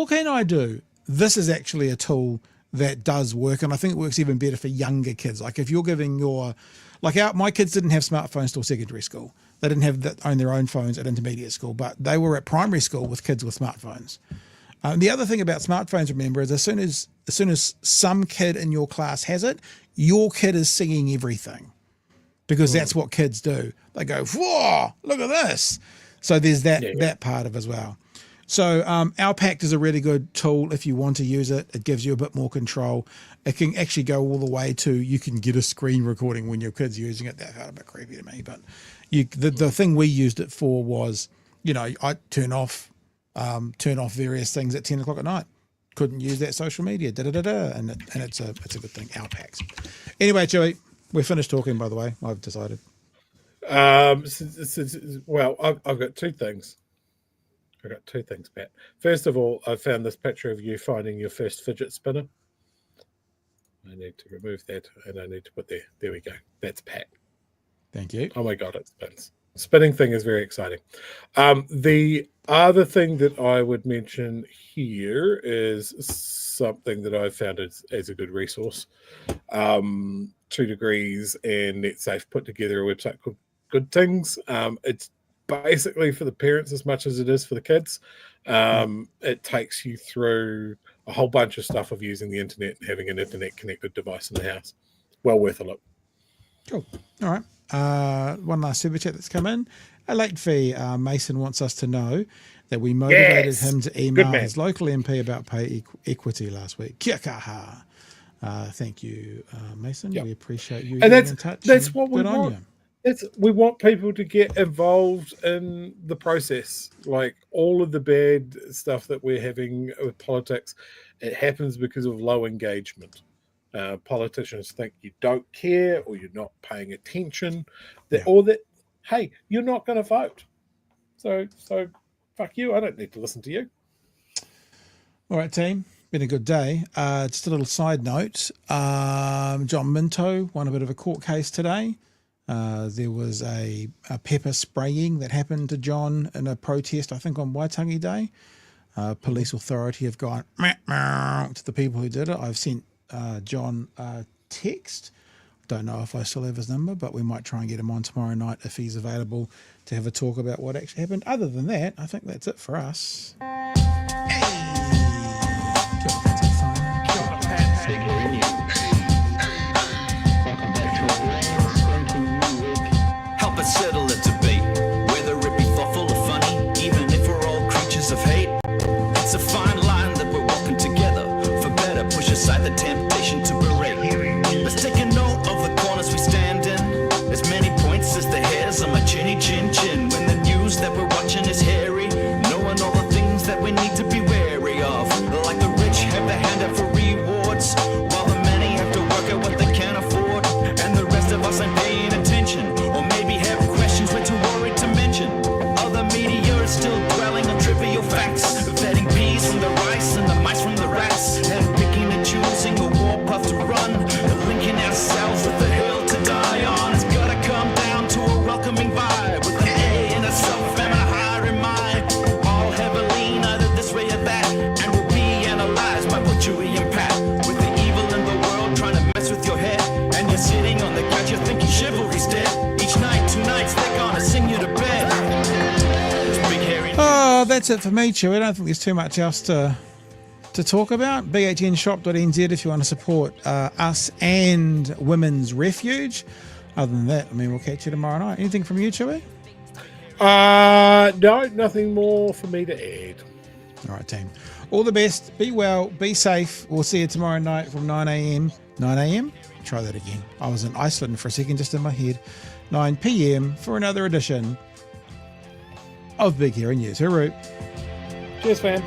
can I do? This is actually a tool that does work, and I think it works even better for younger kids. Like if you're giving my kids didn't have smartphones till secondary school. They didn't own their own phones at intermediate school, but they were at primary school with kids with smartphones. The other thing about smartphones, remember, is as soon as some kid in your class has it, your kid is seeing everything, because that's what kids do. They go, whoa, look at this. So there's that part of it as well. So Our Pact is a really good tool if you want to use it. It gives you a bit more control. It can actually go all the way to you can get a screen recording when your kid's using it. That felt a bit creepy to me. But the thing we used it for was, I turn off various things at 10 o'clock at night. Couldn't use that social media, and it's a good thing. Our Pact. Anyway, Chewie, we're finished talking, by the way. I've decided. Well, I've got two things. Pat. First of all, I found this picture of you finding your first fidget spinner. I need to remove that, and I need to put there. There we go. That's Pat. Thank you. Oh my God, it spins. Spinning thing is very exciting. The other thing that I would mention here is something that I found as a good resource. 2 Degrees and NetSafe put together a website called Good Things. It's basically for the parents as much as it is for the kids. It takes you through a whole bunch of stuff of using the internet and having an internet connected device in the house. Well worth a look. Cool. All right. One last super chat that's come in. A late fee. Mason wants us to know that we motivated him to email his local MP about pay equity last week. Kia kaha. Thank you, Mason. We appreciate you getting in touch. That's what we want. We want people to get involved in the process. Like all of the bad stuff that we're having with politics, it happens because of low engagement. Politicians think you don't care, or you're not paying attention, or that, hey, you're not going to vote. So fuck you. I don't need to listen to you. All right, team. Been a good day. Just a little side note. John Minto won a bit of a court case today. There was a pepper spraying that happened to John in a protest, I think on Waitangi Day. police authority have gone to the people who did it. I've sent John a text. Don't know if I still have his number, but we might try and get him on tomorrow night if he's available to have a talk about what actually happened. Other than that, I think that's it for us. Help us settle a debate, whether it be thoughtful or funny, even if we're all creatures of hate. It's a fine line that we're walking together. For better, push aside the temptation to berate. Let's take a note of the corners we stand in. As many points as the hairs on my chinny chin chin. When the news that we're watching is hairy, knowing all the things that we need to be wary of. Like the rich have the hand out for rewards, while the many have to work out what they can afford. And the rest of us ain't paying attention, or maybe have questions we're too worried to mention. Other media is still dwelling on trivial facts, vetting peas from the rice and the mice from the rats, and picking and choosing a warpath to run, linking ourselves with the hill to die on. It's gotta come down to a welcoming vibe, with an A and a self and a higher in mind. All have a lean either this way or that, and will be analyzed by both Chewie and Pat. With the evil in the world trying to mess with your head, and you're sitting on the couch, you're thinking chivalry's dead. Each night, 2 nights, they're gonna sing you to bed. Oh, that's it for me, Chewie. I don't think there's too much else to talk about. bhnshop.nz if you want to support us and Women's Refuge. Other than that, I mean, we'll catch you tomorrow night. Anything from you, Chewie? No, nothing more for me to add. All right, team. All the best. Be well. Be safe. We'll see you tomorrow night from 9 a.m. 9 a.m.? Try that again. I was in Iceland for a second, just in my head. 9 p.m. for another edition of Big Hairy News. Hooroo. Cheers, fam.